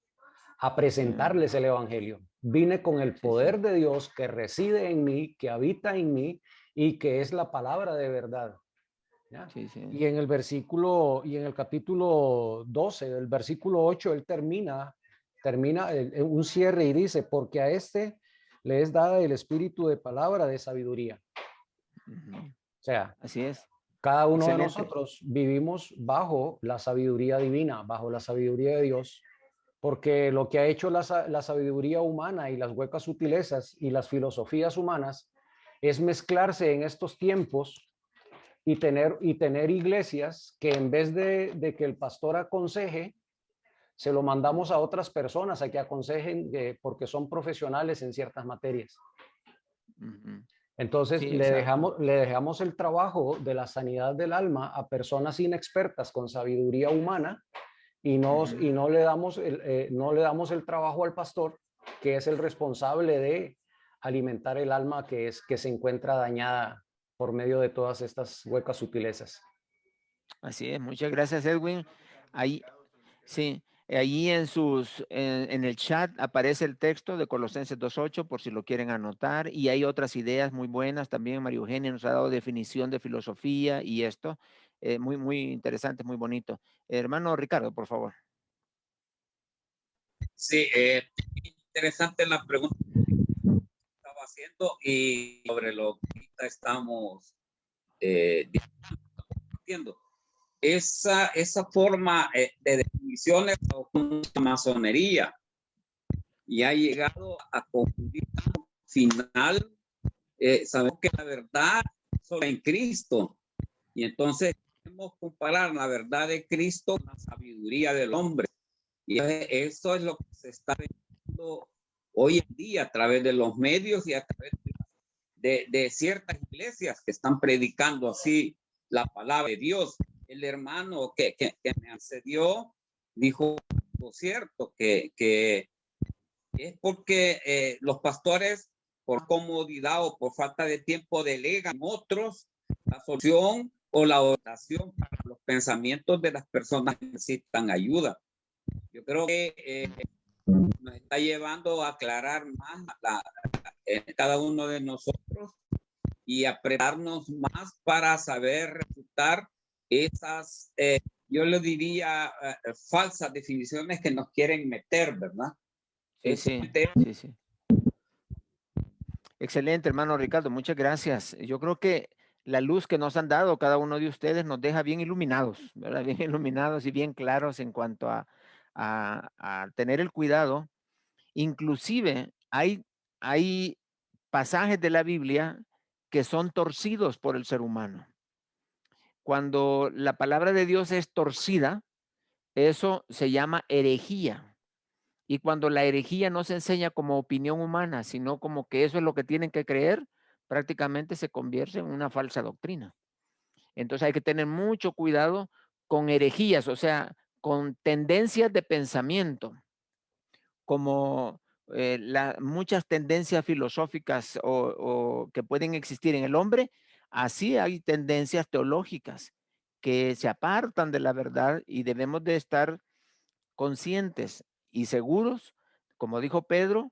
[SPEAKER 9] a presentarles el evangelio. Vine con el poder de Dios que reside en mí, que habita en mí y que es la palabra de verdad. Y en el capítulo 12, del versículo 8, él termina un cierre y dice: porque a este le es dada el espíritu de palabra de sabiduría. O sea,
[SPEAKER 3] así es.
[SPEAKER 9] Cada uno de nosotros vivimos bajo la sabiduría divina, bajo la sabiduría de Dios. Porque lo que ha hecho la sabiduría humana y las huecas sutilezas y las filosofías humanas es mezclarse en estos tiempos y tener iglesias que, en vez de que el pastor aconseje, se lo mandamos a otras personas a que aconsejen, porque son profesionales en ciertas materias. Entonces le dejamos el trabajo de la sanidad del alma a personas inexpertas con sabiduría humana. Y no le damos el trabajo al pastor, que es el responsable de alimentar el alma que se encuentra dañada por medio de todas estas huecas sutilezas.
[SPEAKER 3] Así es, muchas gracias, Edwin. Ahí, sí, Allí en el chat aparece el texto de Colosenses 2:8 por si lo quieren anotar, y hay otras ideas muy buenas también. María Eugenia nos ha dado definición de filosofía y esto, muy interesante, muy bonito. Hermano Ricardo, por favor.
[SPEAKER 12] Sí, interesante la pregunta que estaba haciendo y sobre lo que ahorita estamos discutiendo. Esa forma de definiciones con la masonería y ha llegado a confundir al final. Sabemos que la verdad sobre en Cristo, y entonces podemos comparar la verdad de Cristo con la sabiduría del hombre, y eso es lo que se está viendo hoy en día a través de los medios y a través de ciertas iglesias que están predicando así la palabra de Dios. El hermano que me antecedió dijo lo cierto, que es porque los pastores por comodidad o por falta de tiempo delegan otros la solución o la oración para los pensamientos de las personas que necesitan ayuda. Yo creo que nos está llevando a aclarar más cada uno de nosotros y apretarnos más para saber refutar esas, yo le diría, falsas definiciones que nos quieren meter, ¿verdad?
[SPEAKER 3] Sí. Excelente, hermano Ricardo, muchas gracias. Yo creo que la luz que nos han dado cada uno de ustedes nos deja bien iluminados, ¿verdad? Bien iluminados y bien claros en cuanto a tener el cuidado. Inclusive hay pasajes de la Biblia que son torcidos por el ser humano. Cuando la palabra de Dios es torcida, eso se llama herejía. Y cuando la herejía no se enseña como opinión humana, sino como que eso es lo que tienen que creer, prácticamente se convierte en una falsa doctrina. Entonces hay que tener mucho cuidado con herejías, o sea, con tendencias de pensamiento, como muchas tendencias filosóficas o que pueden existir en el hombre. Así hay tendencias teológicas que se apartan de la verdad y debemos de estar conscientes y seguros, como dijo Pedro,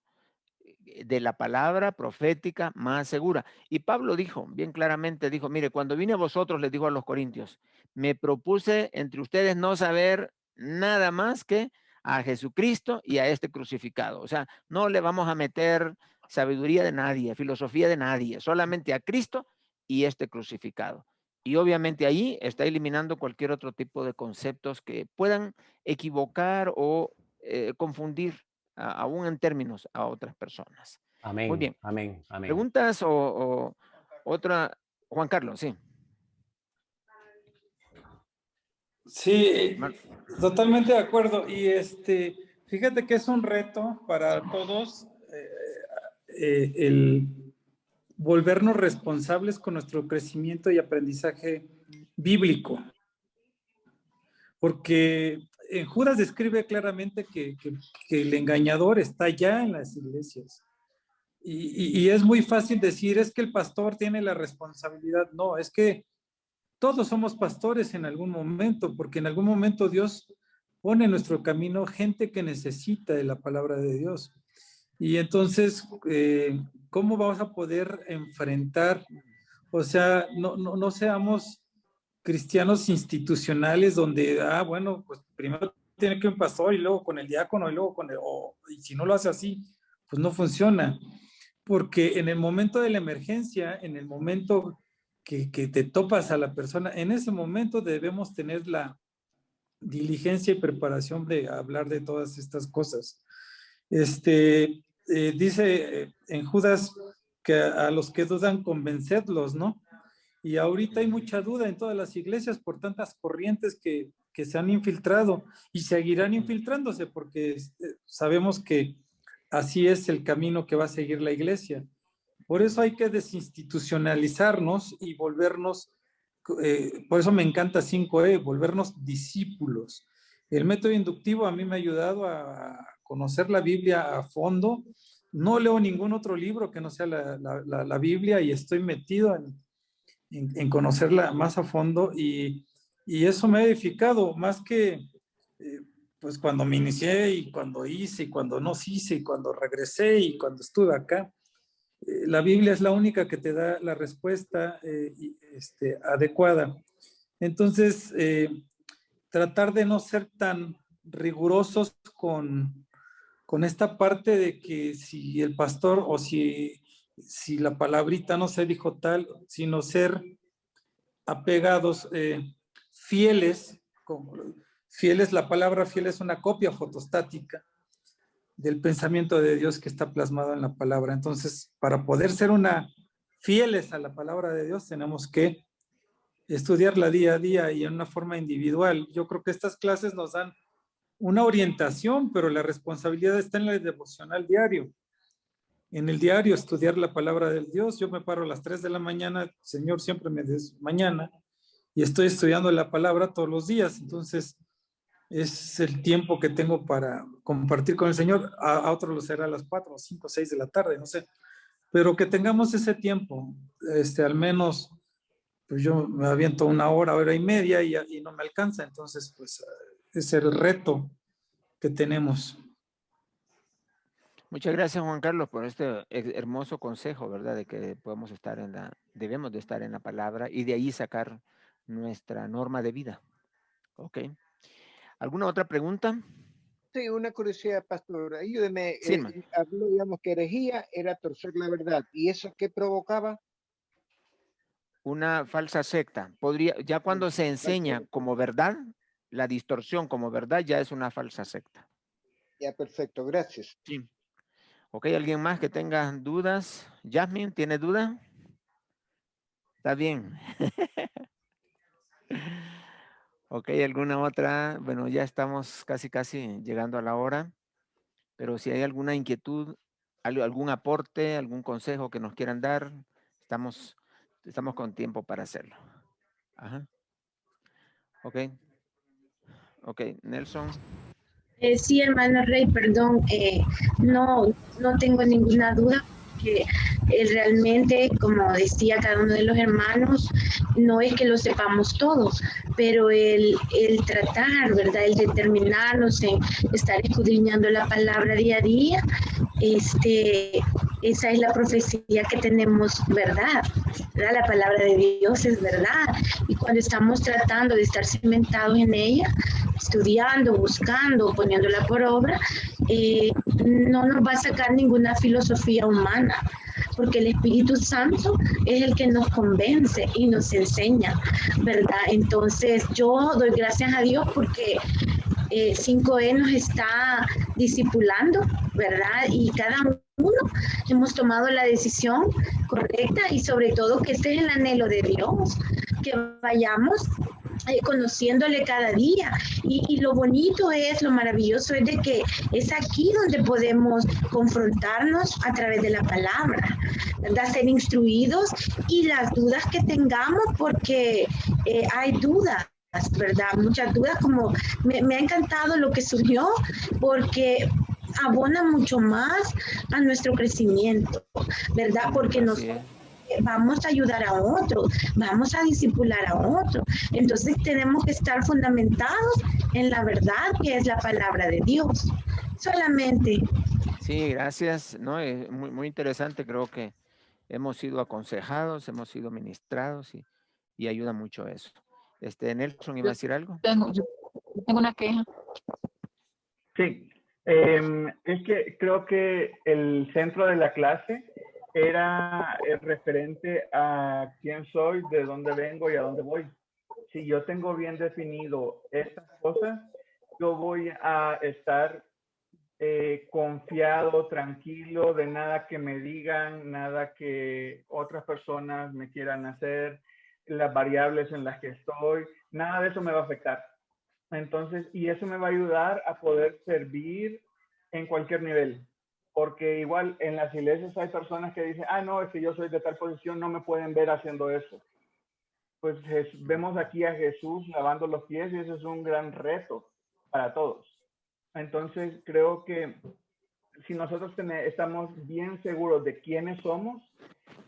[SPEAKER 3] de la palabra profética más segura. Y Pablo dijo, bien claramente, dijo, mire, cuando vine a vosotros, les dijo a los corintios, me propuse entre ustedes no saber nada más que a Jesucristo y a este crucificado. O sea, no le vamos a meter sabiduría de nadie, filosofía de nadie, solamente a Cristo y este crucificado. Y obviamente ahí está eliminando cualquier otro tipo de conceptos que puedan equivocar o confundir aún en términos a otras personas.
[SPEAKER 9] Amén.
[SPEAKER 3] Muy bien.
[SPEAKER 9] Amén. Amén.
[SPEAKER 3] ¿Preguntas o otra? Juan Carlos, sí.
[SPEAKER 10] Sí, totalmente de acuerdo. Y fíjate que es un reto para todos el volvernos responsables con nuestro crecimiento y aprendizaje bíblico. Porque en Judas describe claramente que el engañador está ya en las iglesias. Y es muy fácil decir, es que el pastor tiene la responsabilidad. No, es que todos somos pastores en algún momento, porque en algún momento Dios pone en nuestro camino gente que necesita de la palabra de Dios. Y entonces, ¿cómo vamos a poder enfrentar? O sea, no seamos cristianos institucionales donde, bueno, pues primero tiene que un pastor y luego con el diácono y luego con y si no lo hace así, pues no funciona. Porque en el momento de la emergencia, en el momento que te topas a la persona, en ese momento debemos tener la diligencia y preparación de hablar de todas estas cosas. Dice en Judas que a los que dudan convencedlos, ¿no? Y ahorita hay mucha duda en todas las iglesias por tantas corrientes que se han infiltrado y seguirán infiltrándose porque sabemos que así es el camino que va a seguir la iglesia. Por eso hay que desinstitucionalizarnos y volvernos, por eso me encanta 5E, volvernos discípulos. El método inductivo a mí me ha ayudado a conocer la Biblia a fondo. No leo ningún otro libro que no sea la Biblia y estoy metido en conocerla más a fondo y eso me ha edificado más que pues cuando me inicié y cuando hice y cuando no hice y cuando regresé y cuando estuve acá. La Biblia es la única que te da la respuesta adecuada. Entonces, tratar de no ser tan rigurosos con esta parte de que si el pastor o si la palabrita no se dijo tal, sino ser apegados, fieles. Fieles, la palabra fiel es una copia fotostática del pensamiento de Dios que está plasmado en la palabra. Entonces, para poder ser fieles a la palabra de Dios, tenemos que estudiarla día a día y en una forma individual. Yo creo que estas clases nos dan una orientación, pero la responsabilidad está en el devocional diario. En el diario, estudiar la palabra de Dios. Yo me paro a las 3 de la mañana, Señor siempre me dice mañana, y estoy estudiando la palabra todos los días. Entonces, es el tiempo que tengo para compartir con el Señor. A otros lo será a las 4, 5, 6 de la tarde, no sé. Pero que tengamos ese tiempo, al menos, pues yo me aviento una hora y media y no me alcanza. Entonces, pues es el reto que tenemos.
[SPEAKER 3] Muchas gracias, Juan Carlos, por este hermoso consejo, ¿verdad? De que debemos de estar en la palabra y de ahí sacar nuestra norma de vida. Ok. ¿Alguna otra pregunta?
[SPEAKER 8] Sí, una curiosidad, pastor. Ayúdeme.
[SPEAKER 3] Sí,
[SPEAKER 8] Habló, digamos, que herejía era torcer la verdad. ¿Y eso qué provocaba?
[SPEAKER 3] Una falsa secta. Ya cuando se enseña como verdad, la distorsión como verdad ya es una falsa secta.
[SPEAKER 8] Ya, perfecto. Gracias.
[SPEAKER 3] Sí. Ok, ¿alguien más que tenga dudas? Jasmine, ¿tiene duda? Está bien. Ok, ¿alguna otra? Bueno, ya estamos casi llegando a la hora, pero si hay alguna inquietud, algún aporte, algún consejo que nos quieran dar, estamos con tiempo para hacerlo. Ajá. Ok, Nelson.
[SPEAKER 13] Sí, hermano Rey, perdón, no tengo ninguna duda que realmente, como decía cada uno de los hermanos, no es que lo sepamos todos, pero el tratar, ¿verdad? El determinarnos en estar escudriñando la palabra día a día, esa es la profecía que tenemos, ¿verdad? La palabra de Dios es verdad, y cuando estamos tratando de estar cimentados en ella, estudiando, buscando, poniéndola por obra, no nos va a sacar ninguna filosofía humana, porque el Espíritu Santo es el que nos convence y nos enseña, ¿verdad? Entonces yo doy gracias a Dios porque 5E nos está discipulando, ¿verdad? Y cada uno hemos tomado la decisión correcta y sobre todo que este es el anhelo de Dios, que vayamos conociéndole cada día y lo bonito es, lo maravilloso es de que es aquí donde podemos confrontarnos a través de la palabra, ¿verdad? Ser instruidos y las dudas que tengamos porque hay dudas, ¿verdad? Muchas dudas, como me ha encantado lo que surgió porque abona mucho más a nuestro crecimiento, ¿verdad? Porque nos vamos a ayudar a otros, vamos a discipular a otros. Entonces tenemos que estar fundamentados en la verdad que es la palabra de Dios. Solamente.
[SPEAKER 3] Sí, gracias. No, es muy, muy interesante. Creo que hemos sido aconsejados, hemos sido ministrados y ayuda mucho eso. Nelson, ¿iba a decir algo?
[SPEAKER 7] Tengo una queja.
[SPEAKER 14] Sí, es que creo que el centro de la clase era referente a quién soy, de dónde vengo y a dónde voy. Si yo tengo bien definido estas cosas, yo voy a estar confiado, tranquilo, de nada que me digan, nada que otras personas me quieran hacer, las variables en las que estoy, nada de eso me va a afectar. Entonces, y eso me va a ayudar a poder servir en cualquier nivel. Porque igual en las iglesias hay personas que dicen, no, es que yo soy de tal posición, no me pueden ver haciendo eso. Pues vemos aquí a Jesús lavando los pies y eso es un gran reto para todos. Entonces, creo que si nosotros estamos bien seguros de quiénes somos,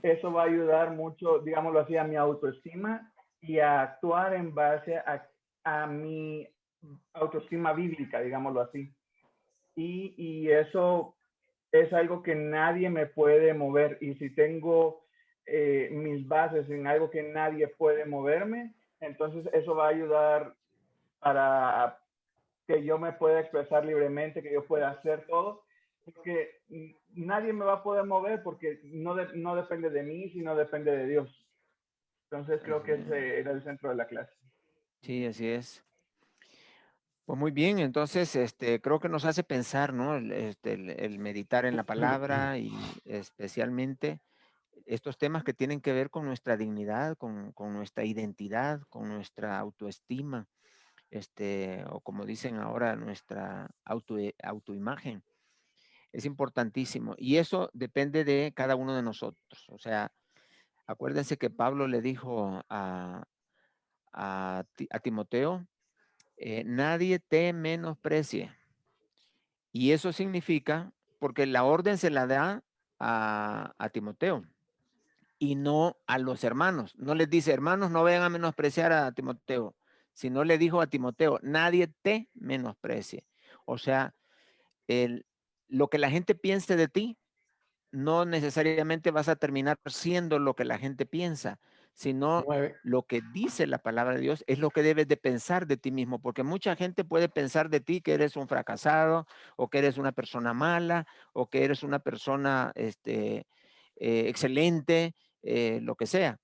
[SPEAKER 14] eso va a ayudar mucho, digámoslo así, a mi autoestima y a actuar en base a autoestima bíblica, digámoslo así. Y eso es algo que nadie me puede mover. Y si tengo mis bases en algo que nadie puede moverme, entonces eso va a ayudar para que yo me pueda expresar libremente, que yo pueda hacer todo, porque nadie me va a poder mover porque no depende de mí, sino depende de Dios. Entonces creo que ese era el centro de la clase.
[SPEAKER 3] Sí, así es. Pues muy bien, entonces creo que nos hace pensar, ¿no? El meditar en la palabra y especialmente estos temas que tienen que ver con nuestra dignidad, con nuestra identidad, con nuestra autoestima, o como dicen ahora, nuestra autoimagen. Es importantísimo. Y eso depende de cada uno de nosotros. O sea, acuérdense que Pablo le dijo a Timoteo, nadie te menosprecie. Y eso significa, porque la orden se la da a Timoteo y no a los hermanos. No les dice, hermanos, no vayan a menospreciar a Timoteo, sino le dijo a Timoteo, nadie te menosprecie. O sea, lo que la gente piense de ti, no necesariamente vas a terminar siendo lo que la gente piensa, sino lo que dice la palabra de Dios es lo que debes de pensar de ti mismo, porque mucha gente puede pensar de ti que eres un fracasado, o que eres una persona mala, o que eres una persona excelente, lo que sea,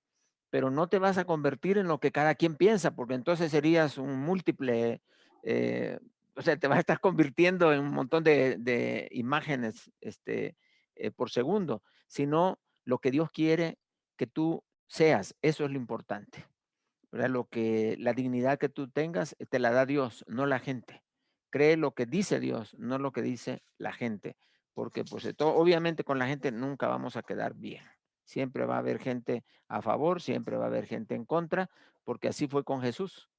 [SPEAKER 3] pero no te vas a convertir en lo que cada quien piensa, porque entonces serías un múltiple, o sea, te vas a estar convirtiendo en un montón de imágenes por segundo, sino lo que Dios quiere que tú seas, eso es lo importante, ¿verdad? La dignidad que tú tengas te la da Dios, no la gente. Cree lo que dice Dios, no lo que dice la gente, porque pues obviamente con la gente nunca vamos a quedar bien. Siempre va a haber gente a favor, siempre va a haber gente en contra, porque así fue con Jesús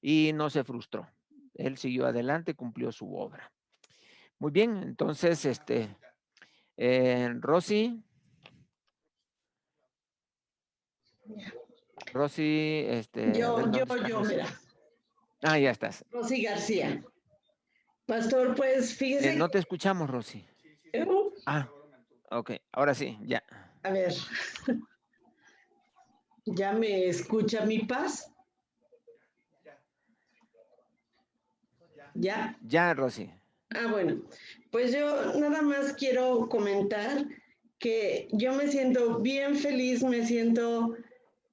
[SPEAKER 3] y no se frustró. Él siguió adelante, cumplió su obra. Muy bien, entonces, Rosy,
[SPEAKER 4] Mira.
[SPEAKER 3] Ah, ya estás.
[SPEAKER 4] Rosy García. Pastor, pues fíjese.
[SPEAKER 3] No te escuchamos, Rosy. Ah, ok, ahora sí, ya.
[SPEAKER 4] A ver. ¿Ya me escucha mi paz? ¿Ya?
[SPEAKER 3] Ya, Rosy.
[SPEAKER 4] Ah, bueno. Pues yo nada más quiero comentar que yo me siento bien feliz, me siento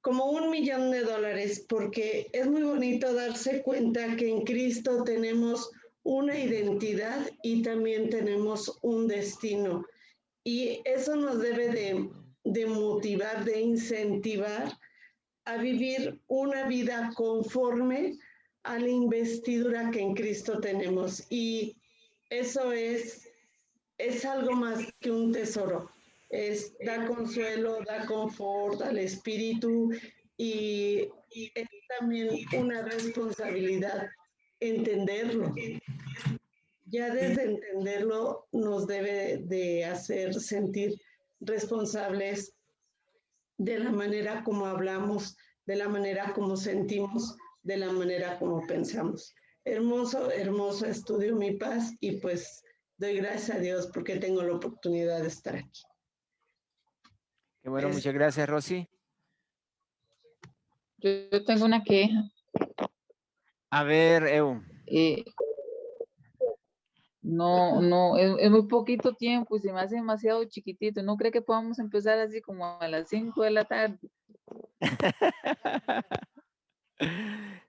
[SPEAKER 4] como $1,000,000 porque es muy bonito darse cuenta que en Cristo tenemos una identidad y también tenemos un destino. Y eso nos debe de motivar, de incentivar a vivir una vida conforme a la investidura que en Cristo tenemos. Y eso es algo más que un tesoro. Da consuelo, da confort al espíritu y es también una responsabilidad entenderlo. Ya desde entenderlo nos debe de hacer sentir responsables de la manera como hablamos, de la manera como sentimos, de la manera como pensamos. Hermoso, hermoso estudio Mi Paz y pues doy gracias a Dios porque tengo la oportunidad de estar aquí.
[SPEAKER 3] Qué bueno, muchas gracias, Rosy.
[SPEAKER 7] Yo tengo una queja.
[SPEAKER 3] A ver, Evo.
[SPEAKER 7] No, es muy poquito tiempo y se me hace demasiado chiquitito. ¿No cree que podamos empezar así como a las 5 de la tarde?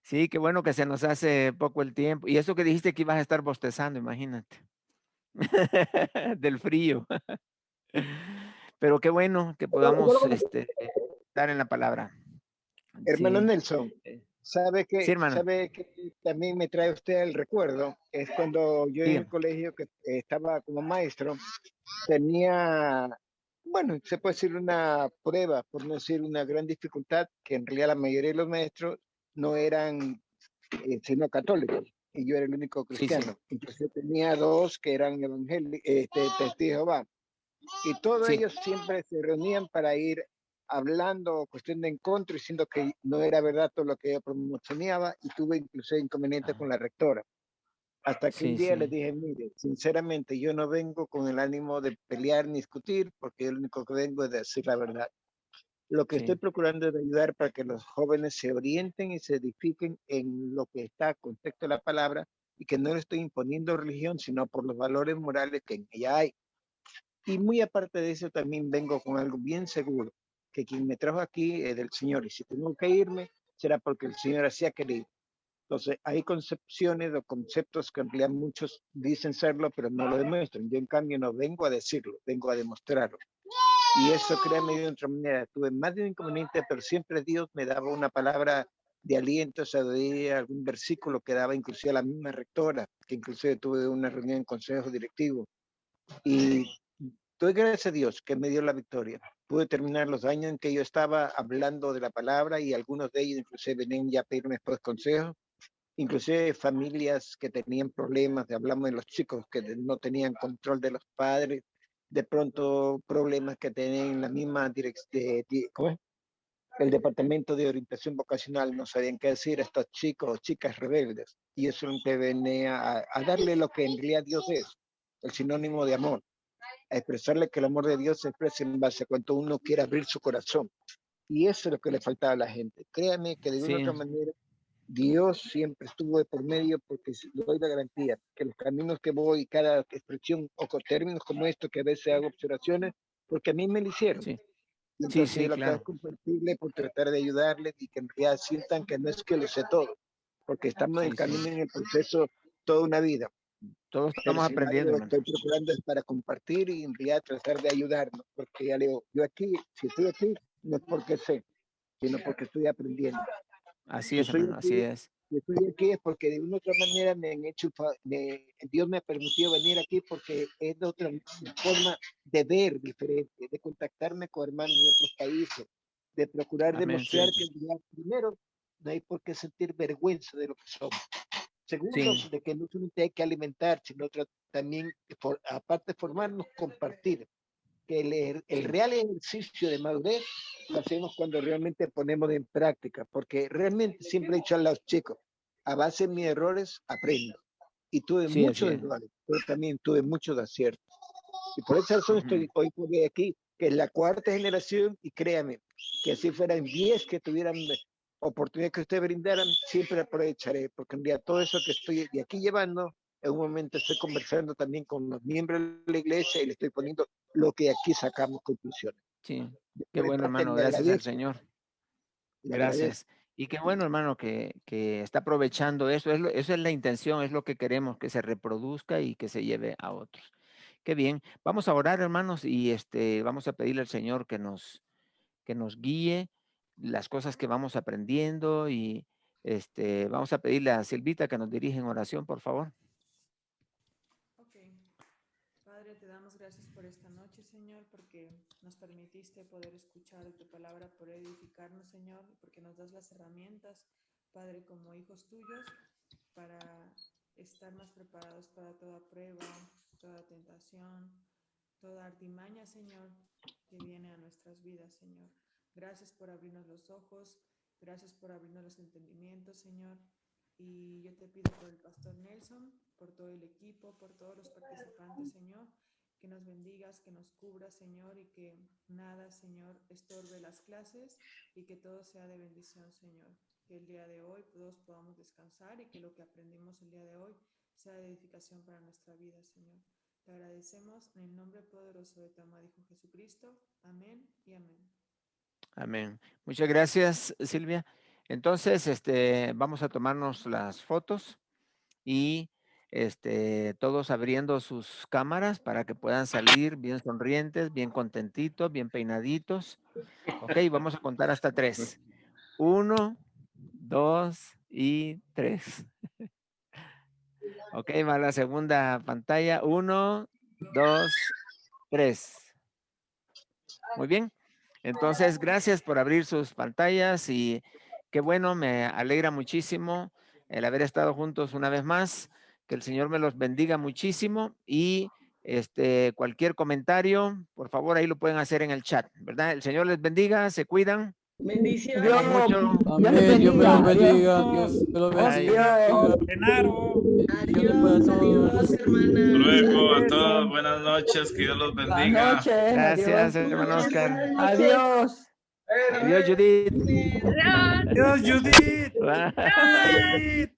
[SPEAKER 3] Sí, qué bueno que se nos hace poco el tiempo. Y eso que dijiste que ibas a estar bostezando, imagínate. Del frío. Pero qué bueno que podamos estar en la palabra.
[SPEAKER 8] Hermano
[SPEAKER 3] Sí.
[SPEAKER 8] Nelson, ¿sabe que,
[SPEAKER 3] Sí, hermano.
[SPEAKER 8] sabe que también me trae usted el recuerdo? Es cuando yo en el colegio que estaba como maestro, tenía, bueno, se puede decir una prueba, por no decir una gran dificultad, que en realidad la mayoría de los maestros no eran sino católicos, y yo era el único cristiano. Entonces tenía dos que eran evangélicos, testigos de Jehová, y todos ellos siempre se reunían para ir hablando, cuestión de encuentro, diciendo que no era verdad todo lo que yo promocionaba, y tuve incluso inconveniente con la rectora. Hasta que un
[SPEAKER 3] Sí,
[SPEAKER 8] día les
[SPEAKER 3] sí,
[SPEAKER 8] dije, mire, sinceramente, yo no vengo con el ánimo de pelear ni discutir, porque yo lo único que vengo es de decir la verdad. Lo que estoy
[SPEAKER 3] sí,
[SPEAKER 8] procurando es ayudar para que los jóvenes se orienten y se edifiquen en lo que está contexto de la palabra y que no le estoy imponiendo religión, sino por los valores morales que en ella hay. Y muy aparte de eso, también vengo con algo bien seguro, que quien me trajo aquí es del Señor, y si tengo que irme, será porque el Señor así ha querido. Entonces, hay concepciones o conceptos que en realidad muchos dicen serlo, pero no lo demuestran. Yo, en cambio, no vengo a decirlo, vengo a demostrarlo. Y eso, créanme, de otra manera, tuve más de un inconveniente, pero siempre Dios me daba una palabra de aliento, sabiduría, algún versículo que daba inclusive a la misma rectora, que inclusive tuve una reunión en consejo directivo. Y doy gracias a Dios que me dio la victoria. Pude terminar los años en que yo estaba hablando de la palabra y algunos de ellos inclusive venían ya a pedirme después consejos. Inclusive familias que tenían problemas, hablamos de los chicos que no tenían control de los padres, de pronto problemas que tenían en la misma dirección, el departamento de orientación vocacional, no sabían qué decir a estos chicos o chicas rebeldes. Y eso me venía a darle lo que en realidad Dios es, el sinónimo de amor, a expresarle que el amor de Dios se expresa en base a cuanto uno quiere abrir su corazón. Y eso es lo que le faltaba a la gente. Créame que de una u
[SPEAKER 3] sí,
[SPEAKER 8] otra manera Dios siempre estuvo de por medio, porque le doy la garantía que los caminos que voy, cada expresión o con términos como esto, que a veces hago observaciones, porque a mí me lo hicieron.
[SPEAKER 3] sí,
[SPEAKER 8] Y
[SPEAKER 3] sí,
[SPEAKER 8] entonces yo
[SPEAKER 3] sí,
[SPEAKER 8] lo que hago
[SPEAKER 3] claro.
[SPEAKER 8] es compartirle por tratar de ayudarles y que en realidad sientan que no es que lo sé todo, porque estamos en
[SPEAKER 3] Sí, sí.
[SPEAKER 8] camino, en el proceso toda una vida.
[SPEAKER 3] Todos
[SPEAKER 8] Pero
[SPEAKER 3] estamos
[SPEAKER 8] sin embargo,
[SPEAKER 3] aprendiendo,
[SPEAKER 8] lo que
[SPEAKER 3] hermano.
[SPEAKER 8] estoy procurando es para compartir y en realidad tratar de ayudarnos, porque ya le digo, yo aquí, si estoy aquí, no es porque sé, sino porque estoy aprendiendo.
[SPEAKER 3] Así
[SPEAKER 8] Si
[SPEAKER 3] es,
[SPEAKER 8] estoy
[SPEAKER 3] hermano, así
[SPEAKER 8] aquí,
[SPEAKER 3] es.
[SPEAKER 8] si estoy aquí es porque de una u otra manera me han hecho, Dios me ha permitido venir aquí porque es de otra forma de ver diferente, de contactarme con hermanos de otros países, de procurar
[SPEAKER 3] Amén,
[SPEAKER 8] demostrar
[SPEAKER 3] sí.
[SPEAKER 8] que en realidad, primero, no hay por qué sentir vergüenza de lo que somos. Segundo,
[SPEAKER 3] Sí,
[SPEAKER 8] de que no solamente hay que alimentar, sino también, aparte de formarnos, compartir. Que el
[SPEAKER 3] sí,
[SPEAKER 8] real ejercicio de madurez lo hacemos cuando realmente ponemos en práctica, porque realmente siempre he dicho a los chicos, a base de mis errores aprendo. Y tuve
[SPEAKER 3] sí, así
[SPEAKER 8] muchos
[SPEAKER 3] es.
[SPEAKER 8] errores, pero también tuve muchos aciertos. Y por esa razón
[SPEAKER 3] Ujú.
[SPEAKER 8] estoy hoy por hoy aquí, que es la cuarta generación, y créame, que si fueran 10 que tuvieran oportunidad que ustedes brindaran, siempre aprovecharé, porque un día todo eso que estoy de aquí llevando, en un momento estoy conversando también con los miembros de la iglesia y le estoy poniendo lo que aquí sacamos conclusiones.
[SPEAKER 3] Sí, qué
[SPEAKER 8] Por mi
[SPEAKER 3] bueno,
[SPEAKER 8] parte,
[SPEAKER 3] hermano.
[SPEAKER 8] le
[SPEAKER 3] Gracias al
[SPEAKER 8] agradezco,
[SPEAKER 3] Señor.
[SPEAKER 8] le agradezco.
[SPEAKER 3] Gracias. Y qué bueno, hermano, que está aprovechando eso. Eso es la intención, es lo que queremos, que se reproduzca y que se lleve a otros. Qué bien. Vamos a orar, hermanos, y vamos a pedirle al Señor que nos guíe las cosas que vamos aprendiendo y vamos a pedirle a Silvita que nos dirija en oración, por favor.
[SPEAKER 15] Ok. Padre, te damos gracias por esta noche, Señor, porque nos permitiste poder escuchar tu palabra, poder edificarnos, Señor, porque nos das las herramientas, Padre, como hijos tuyos, para estar más preparados para toda prueba, toda tentación, toda artimaña, Señor, que viene a nuestras vidas, Señor. Gracias por abrirnos los ojos, gracias por abrirnos los entendimientos, Señor. Y yo te pido por el pastor Nelson, por todo el equipo, por todos los participantes, Señor, que nos bendigas, que nos cubras, Señor, y que nada, Señor, estorbe las clases y que todo sea de bendición, Señor. Que el día de hoy todos podamos descansar y que lo que aprendimos el día de hoy sea de edificación para nuestra vida, Señor. Te agradecemos en el nombre poderoso de tu amado Hijo Jesucristo. Amén y amén.
[SPEAKER 3] Amén. Muchas gracias, Silvia. Entonces, vamos a tomarnos las fotos y todos abriendo sus cámaras para que puedan salir bien sonrientes, bien contentitos, bien peinaditos. Ok, vamos a contar hasta 3. 1, 2 y 3. Ok, va la segunda pantalla. 1, 2, 3. Muy bien. Entonces, gracias por abrir sus pantallas y qué bueno, me alegra muchísimo el haber estado juntos una vez más. Que el Señor me los bendiga muchísimo y cualquier comentario, por favor, ahí lo pueden hacer en el chat, ¿verdad? El Señor les bendiga, se cuidan.
[SPEAKER 4] Bendiciones.
[SPEAKER 3] Dios mucho.
[SPEAKER 16] Amén. Dios me lo bendiga. Dios me lo bendiga.
[SPEAKER 10] Genaro.
[SPEAKER 4] Adiós, adiós, hermana.
[SPEAKER 5] Luego a todos, buenas noches, que Dios los bendiga.
[SPEAKER 17] Buenas noches.
[SPEAKER 3] Gracias, hermano Oscar.
[SPEAKER 17] Adiós.
[SPEAKER 3] Adiós, Judith.
[SPEAKER 10] Adiós, Judith.
[SPEAKER 3] Bye.